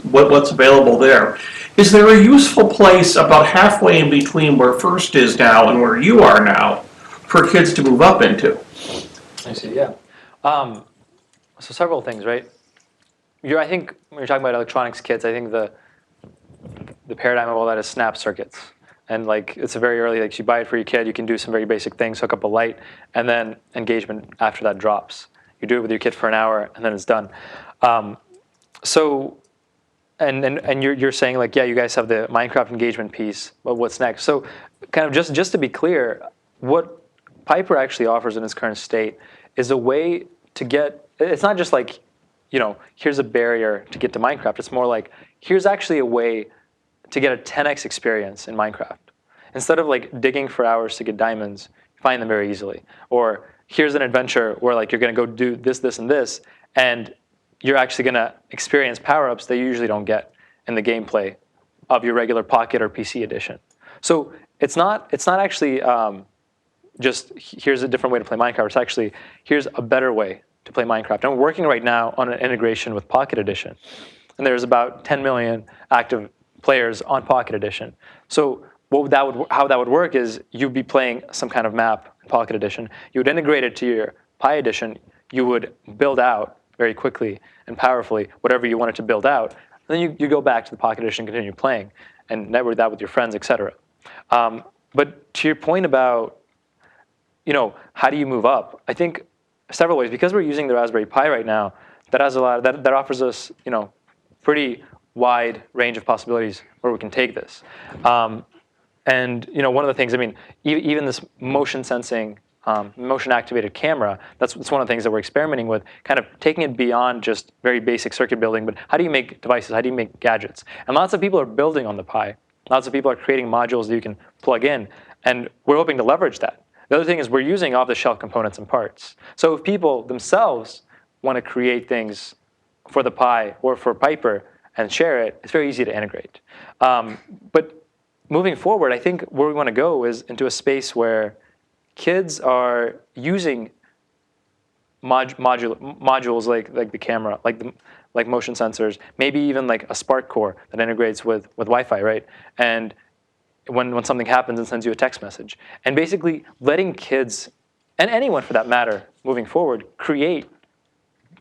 what's available there. Is there a useful place about halfway in between where FIRST is now and where you are now for kids to move up into? I see, yeah. So several things, right? I think when you're talking about electronics kits, I think the paradigm of all that is snap circuits. And it's a very early, you buy it for your kid, you can do some very basic things, hook up a light, and then engagement after that drops. You do it with your kid for an hour, and then it's done. And you're saying yeah, you guys have the Minecraft engagement piece, but what's next? So kind of just to be clear, what Piper actually offers in its current state is a way to get, it's not just here's a barrier to get to Minecraft. It's more here's actually a way to get a 10x experience in Minecraft. Instead of digging for hours to get diamonds, you find them very easily. Or here's an adventure where you're going to go do this, this, and this, and you're actually going to experience power-ups that you usually don't get in the gameplay of your regular Pocket or PC edition. So it's not actually just here's a different way to play Minecraft. It's actually here's a better way to play Minecraft. And we're working right now on an integration with Pocket Edition. And there's about 10 million active players on Pocket Edition. So how that would work is you'd be playing some kind of map in Pocket Edition. You would integrate it to your Pi Edition. You would build out very quickly and powerfully whatever you wanted to build out. And then you go back to the Pocket Edition and continue playing and network that with your friends, etc. But to your point about, how do you move up? I think several ways. Because we're using the Raspberry Pi right now, that has a lot that offers us, pretty wide range of possibilities where we can take this. And one of the things, even this motion sensing, motion activated camera, that's one of the things that we're experimenting with, kind of taking it beyond just very basic circuit building, but how do you make devices, how do you make gadgets? And lots of people are building on the Pi. Lots of people are creating modules that you can plug in, and we're hoping to leverage that. The other thing is we're using off-the-shelf components and parts. So if people themselves want to create things for the Pi or for Piper and share it, it's very easy to integrate. But moving forward, I think where we want to go is into a space where kids are using modules like the camera, like motion sensors, maybe even a SPARC core that integrates with Wi-Fi, right? And when something happens and sends you a text message. And basically letting kids, and anyone for that matter, moving forward,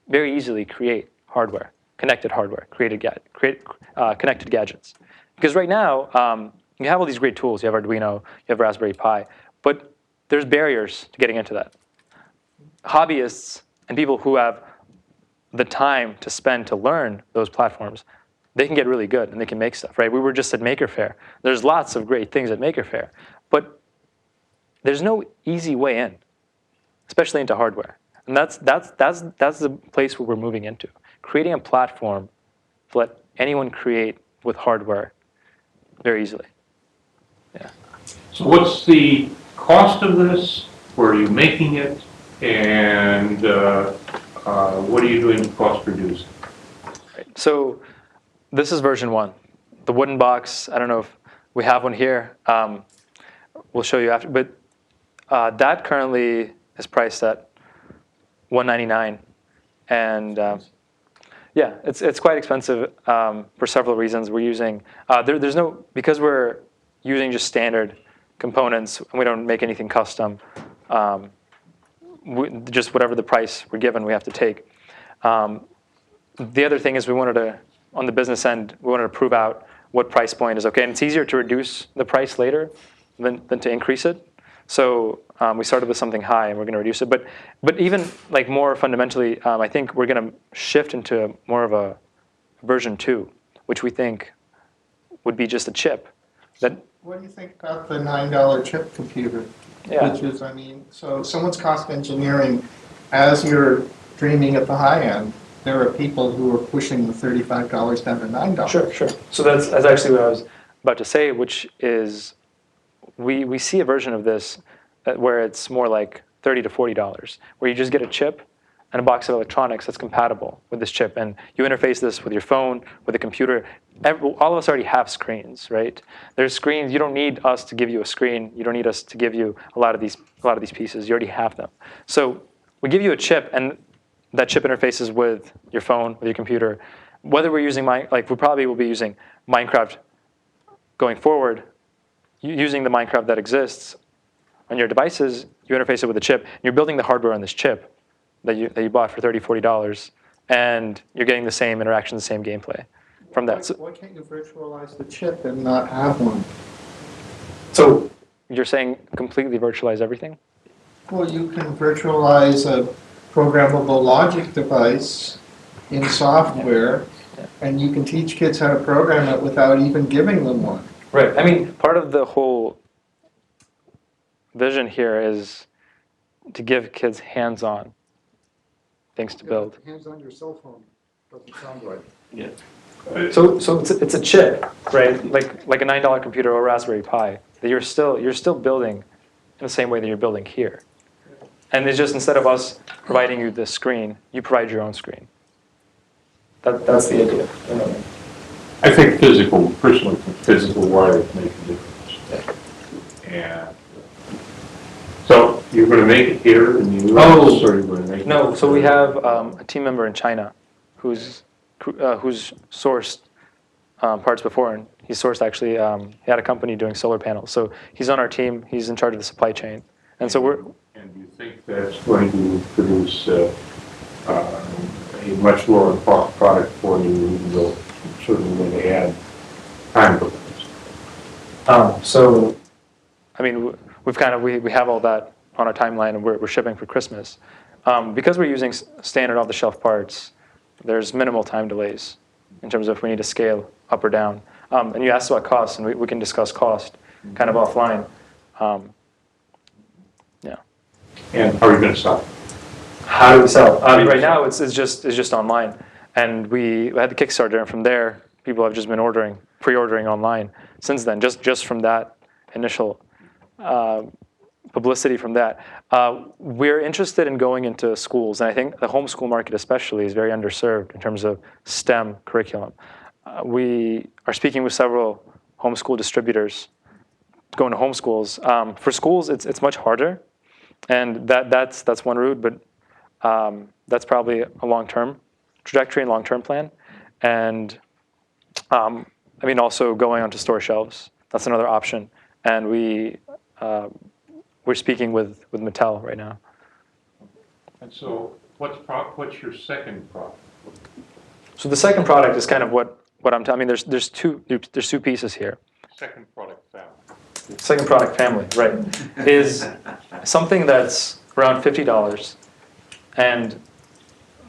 very easily create hardware, connected hardware, connected gadgets. Because right now, you have all these great tools. You have Arduino, you have Raspberry Pi, but there's barriers to getting into that. Hobbyists and people who have the time to spend to learn those platforms, they can get really good and they can make stuff, right? We were just at Maker Faire. There's lots of great things at Maker Faire, but there's no easy way in, especially into hardware. And that's the place where we're moving into, creating a platform to let anyone create with hardware very easily. Yeah. So what's the cost of this? Where are you making it? And what are you doing to cost reduce? So this is version 1. The wooden box, I don't know if we have one here. We'll show you after. But that currently is priced at $199. And yeah, it's quite expensive for several reasons. We're using, there's no, because we're using just standard components and we don't make anything custom, just whatever the price we're given, we have to take. The other thing is we wanted to, on the business end, we wanted to prove out what price point is okay. And it's easier to reduce the price later than to increase it. So we started with something high and we're going to reduce it. But even like more fundamentally, I think we're going to shift into more of a version 2, which we think would be just a chip. That, What do you think about the $9 chip computer? Yeah. Which is, I mean, so someone's cost engineering, as you're dreaming at the high end, there are people who are pushing the $35 down to $9. Sure. So that's actually what I was about to say, which is we see a version of this where it's more like $30 to $40, where you just get a chip and a box of electronics that's compatible with this chip, and you interface this with your phone, with a computer. All of us already have screens, right? There's screens. You don't need us to give you a screen. You don't need us to give you a lot of these pieces. You already have them. So we give you a chip, and that chip interfaces with your phone, with your computer. Whether we're using we probably will be using Minecraft going forward. Using the Minecraft that exists on your devices, you interface it with a chip. And you're building the hardware on this chip that you bought for $30, $40, and you're getting the same interaction, the same gameplay from that. Why can't you virtualize the chip and not have one? So you're saying completely virtualize everything? Well, you can virtualize a programmable logic device in software, and you can teach kids how to program it without even giving them one. Right. I mean, part of the whole vision here is to give kids hands-on things to build. Hands on your cell phone, doesn't sound right. Yeah. So it's a chip, right? Like a $9 computer or Raspberry Pi that you're still building in the same way that you're building here. And it's just, instead of us providing you this screen, you provide your own screen. That's the idea. I think personally, physical wires make a difference. And so you're going to make it here in the U.S. or you're going to make it? No, so we have a team member in China who's sourced parts before, and he sourced actually, he had a company doing solar panels. So he's on our team, he's in charge of the supply chain. And so we're... And do you think that's going to produce a much lower cost product for you, even though certainly going to add time to this? So, I mean, we have all that on our timeline, and we're shipping for Christmas. Because we're using standard off-the-shelf parts, there's minimal time delays in terms of if we need to scale up or down. And you asked about cost, and we can discuss cost kind of offline. Yeah. And how are you going to sell? How do we sell? Right now, it's just online, and we had the Kickstarter, and from there, people have just been pre-ordering online since then. Just from that initial publicity from that, we're interested in going into schools, and I think the homeschool market especially is very underserved in terms of STEM curriculum. We are speaking with several homeschool distributors going to homeschools. For schools, it's much harder, and that's one route, but that's probably a long-term trajectory and long-term plan. And I mean, also going onto store shelves, that's another option. And we're speaking with Mattel right now. And so what's your second product? So the second product is kind of what I'm telling. I mean, there's two pieces here. Second product family. Second product family, right, is something that's around $50 and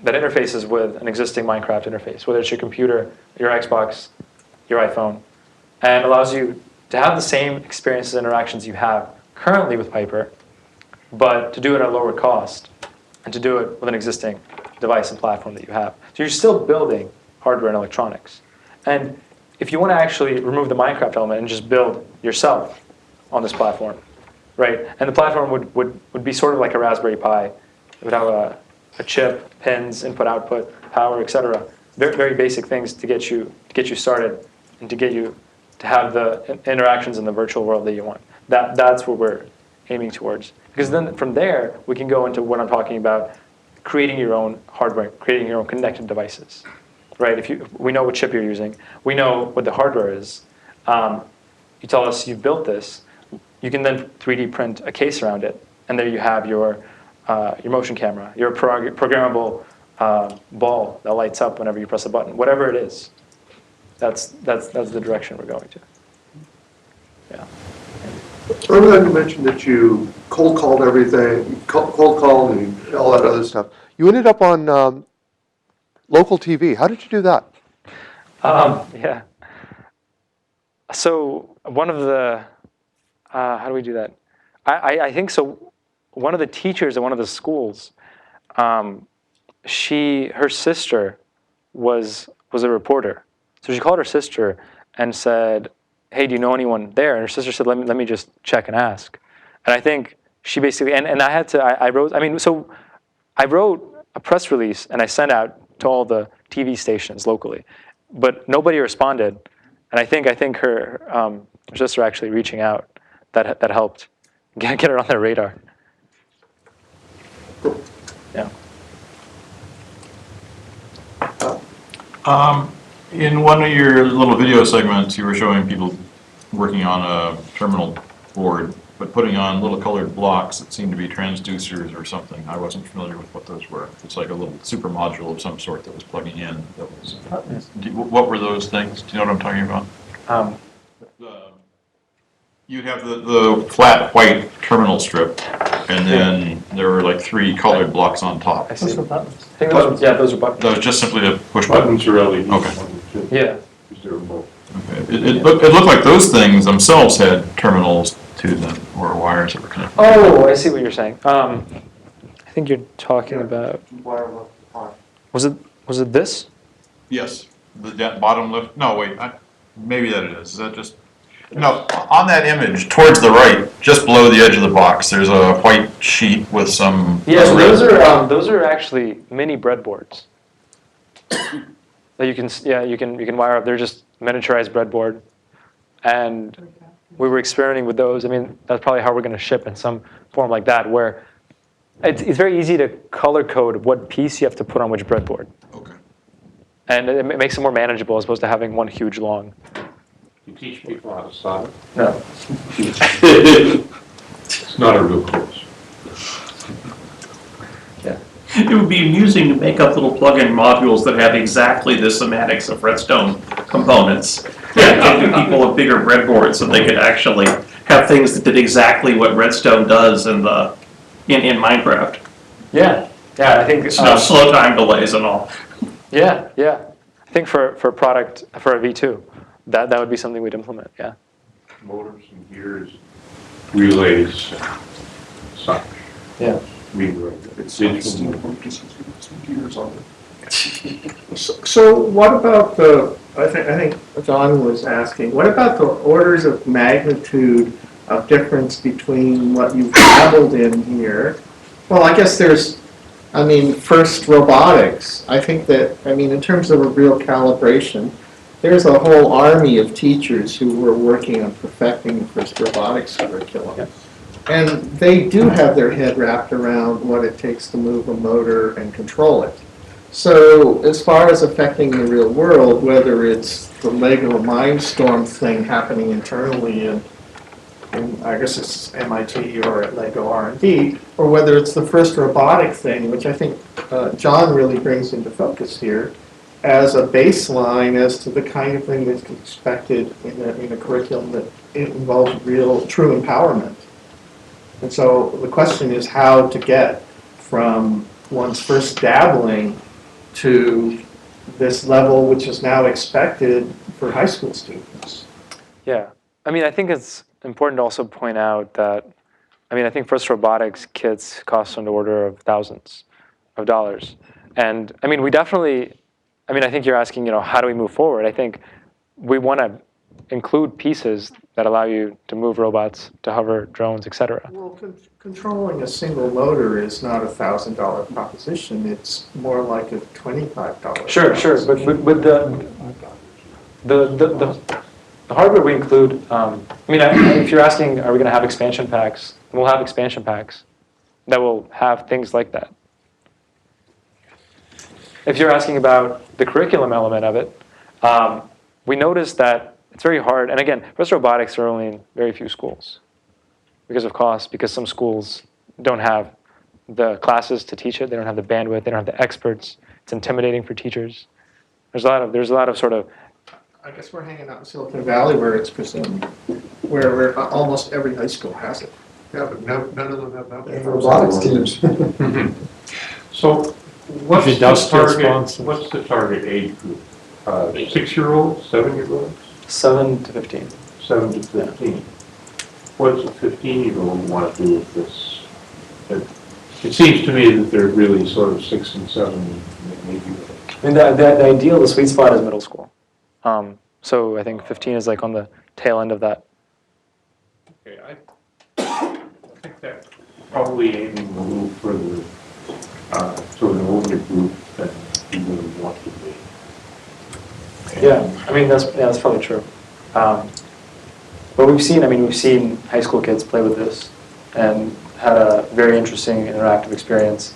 that interfaces with an existing Minecraft interface, whether it's your computer, your Xbox, your iPhone, and allows you to have the same experiences and interactions you have currently with Piper, but to do it at a lower cost and to do it with an existing device and platform that you have. So you're still building hardware and electronics. And if you want to actually remove the Minecraft element and just build yourself, on this platform, right? And the platform would be sort of like a Raspberry Pi. It would have a chip, pins, input, output, power, etc. Very, very basic things to get you started and to get you to have the interactions in the virtual world that you want. That's what we're aiming towards. Because then from there, we can go into what I'm talking about, creating your own hardware, creating your own connected devices, right? We know what chip you're using, we know what the hardware is. You tell us you've built this, you can then 3D print a case around it, and there you have your motion camera, your programmable ball that lights up whenever you press a button, whatever it is. That's the direction we're going to. Yeah. Earlier you mentioned that you cold called everything, cold called and all that other stuff. You ended up on local TV. How did you do that? Yeah. So one of the, how do we do that? I think so. One of the teachers at one of the schools, her sister was a reporter. So she called her sister and said, "Hey, do you know anyone there?" And her sister said, let me just check and ask. And I think she basically, and I had to, I wrote a press release and I sent out to all the TV stations locally, but nobody responded. And I think her sister actually reaching out that helped get her on their radar. Yeah. In one of your little video segments, you were showing people working on a terminal board, but putting on little colored blocks that seemed to be transducers or something. I wasn't familiar with what those were. It's like a little super module of some sort that was plugging in. What were those things? Do you know what I'm talking about? You'd have the flat white terminal strip, and then there were like 3 colored blocks on top. I see. I think those are buttons. That was just simply to push Buttons are LED. Okay. Yeah. Because they're both. Okay. It looked like those things themselves had terminals to them, or wires that were connected. Oh, I see what you're saying. I think you're talking about. Was it this? Yes, that bottom left. No, wait. Maybe that it is. Is that just? No, on that image, towards the right, just below the edge of the box, there's a white sheet with some. Yeah, so those are actually mini breadboards that you can wire up. They're just miniaturized breadboard, and we were experimenting with those. I mean, that's probably how we're going to ship in some form like that, where it's very easy to color code what piece you have to put on which breadboard. Okay. And it makes it more manageable as opposed to having one huge long. You teach people how to solder. No. It's not a real course. Yeah. It would be amusing to make up little plug-in modules that have exactly the semantics of Redstone components. And give people a bigger breadboard so they could actually have things that did exactly what Redstone does in Minecraft. Yeah. Yeah. I think No slow time delays and all. Yeah. Yeah. I think for a product for a V2, that would be something we'd implement. Yeah. Motors and gears, relays, such. Yeah. It's digital. So what about I think John was asking, what about the orders of magnitude of difference between what you've dabbled in here? Well, I guess first robotics. I think that, in terms of a real calibration, there's a whole army of teachers who were working on perfecting the first robotics curriculum. Yep. And they do have their head wrapped around what it takes to move a motor and control it. So as far as affecting the real world, whether it's the Lego Mindstorm thing happening internally in I guess it's MIT or at Lego R&D, or whether it's the first robotic thing, which I think John really brings into focus here, as a baseline as to the kind of thing that's expected in a curriculum that involves real, true empowerment. And so the question is how to get from one's first dabbling to this level which is now expected for high school students. Yeah. I think it's important to also point out that, I think first robotics kits cost on the order of thousands of dollars. And we definitely, I think you're asking, how do we move forward? I think we want to include pieces that allow you to move robots, to hover drones, etc. Well, controlling a single motor is not $1,000 proposition. It's more like a $25. Sure, but with the hardware we include, if you're asking, are we going to have expansion packs? We'll have expansion packs that will have things like that. If you're asking about the curriculum element of it, we noticed that it's very hard. And again, first robotics are only in very few schools because of cost, because some schools don't have the classes to teach it. They don't have the bandwidth. They don't have the experts. It's intimidating for teachers. There's a lot of sort of. I guess we're hanging out in Silicon Valley where it's presumed, where almost every high school has it. Yeah, but none of them have that. And robotics teams. So what's If it does get sponsored. what's the target age group? 6-year-olds, 7-year-olds? 7 to 15. 7 to 15. What does a 15-year-old want to do with this? It seems to me that they're really sort of 6 and 7, maybe. I mean, the ideal, the sweet spot is middle school. So I think 15 is like on the tail end of that. Okay, I think that probably aiming a little further to an older group than you really want to be. Yeah, I mean that's probably true. But we've seen high school kids play with this and had a very interesting interactive experience.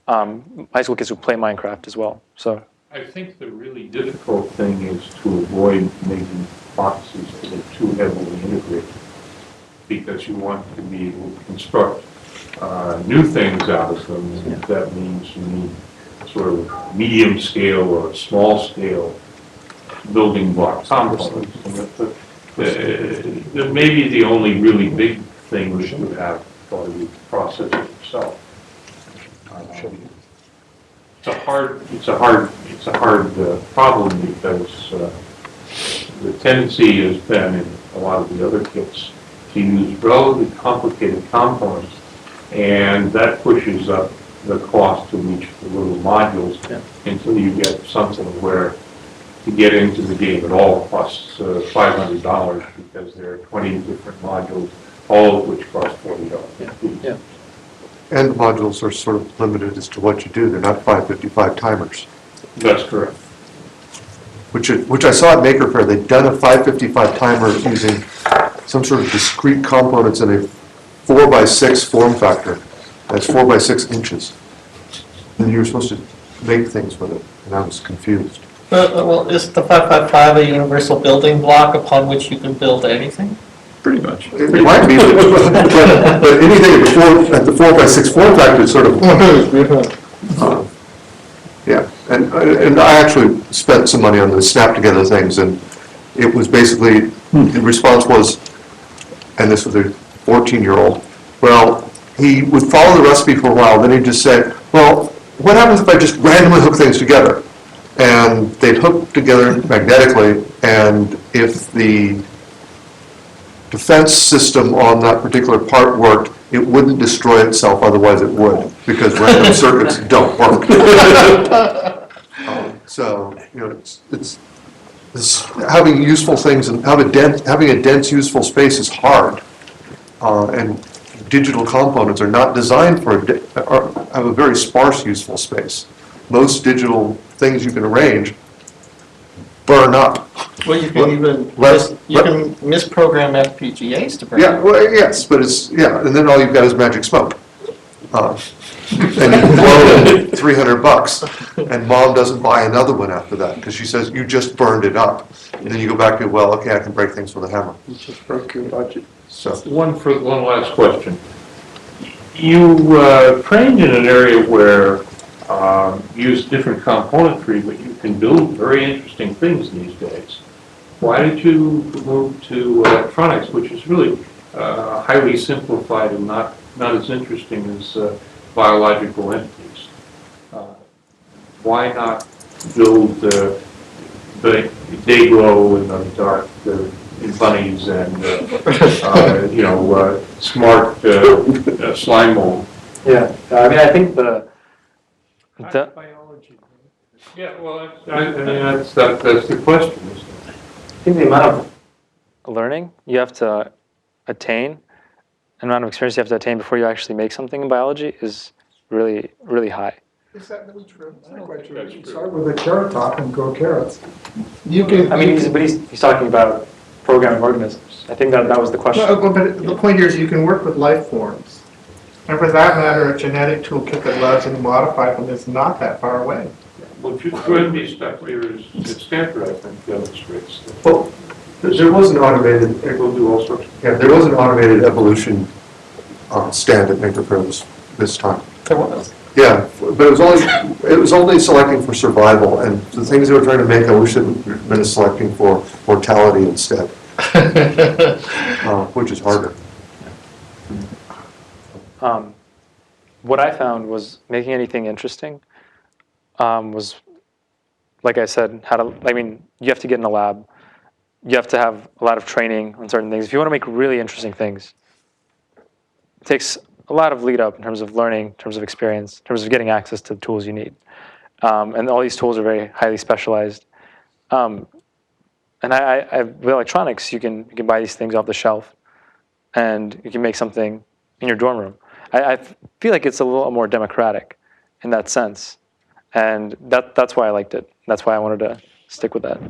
High school kids who play Minecraft as well. So I think the really difficult thing is to avoid making boxes that are too heavily integrated, because you want to be able to construct new things out of them, and that means you need sort of medium scale or small scale building block components. And maybe the only really big thing that you have for the process itself. It's a hard problem, because the tendency has been in a lot of the other kits to use relatively complicated components, and that pushes up the cost of each of the little modules until you get something where to get into the game at all costs $500, because there are 20 different modules, all of which cost $40. yeah. And modules are sort of limited as to what you do. They're not 555 timers, That's correct. which I saw at Maker Faire. They'd done a 555 timer using some sort of discrete components in a 4x6 form factor. That's 4x6 inches. And you were supposed to make things with it, and I was confused. Well, is the 555 a universal building block upon which you can build anything? Pretty much. It might be, but anything at the 4x6 form factor is sort of, yeah. And I actually spent some money on the snap together things, and it was basically, the response was, and this was a 14-year-old, well, he would follow the recipe for a while, then he'd just say, well, what happens if I just randomly hook things together? And they'd hook together magnetically, and if the defense system on that particular part worked, it wouldn't destroy itself, otherwise it would, because random circuits don't work. So, it's having useful things and having a dense, useful space is hard. And digital components are not designed have a very sparse useful space. Most digital things you can arrange burn up. Well, you can even, you can misprogram FPGAs to burn. Yeah, well, yes, but and then all you've got is magic smoke. And you blow it $300, and mom doesn't buy another one after that, because she says, you just burned it up. And then you go back to, well, okay, I can break things with a hammer. You just broke your budget. So, One last question. You trained in an area where you use different componentry, but you can build very interesting things these days. Why did you move to electronics, which is really highly simplified and not as interesting as biological entities? Why not build the Dayglow and the dark bunnies and smart slime mold? Yeah, I think the Biology. Yeah, well, that's the question, isn't it? I think the amount of learning you have to attain, an amount of experience you have to attain before you actually make something in biology is really, really high. Is that really true? It's not quite true. That's You true. start with a carrot top and grow carrots. You can. I mean, he's talking about programming organisms. I think that was the question. Well, but the point here is you can work with life forms. And for that matter, a genetic toolkit that allows you to modify them is not that far away. Well, Jurandy's stuff here is, at Stanford, I think, demonstrates that. Well, there was an automated, We'll do all sorts of. yeah, there was an automated evolution stand at Maker Faire this time. There was. Yeah, but it was only selecting for survival, and the things they were trying to make, I wish it had been selecting for mortality instead, which is harder. What I found was making anything interesting was, like I said, you have to get in a lab. You have to have a lot of training on certain things. If you want to make really interesting things, it takes a lot of lead up in terms of learning, in terms of experience, in terms of getting access to the tools you need. And all these tools are very highly specialized. And with electronics, you can buy these things off the shelf, and you can make something in your dorm room. I feel like it's a little more democratic in that sense, and that's why I liked it. That's why I wanted to stick with that.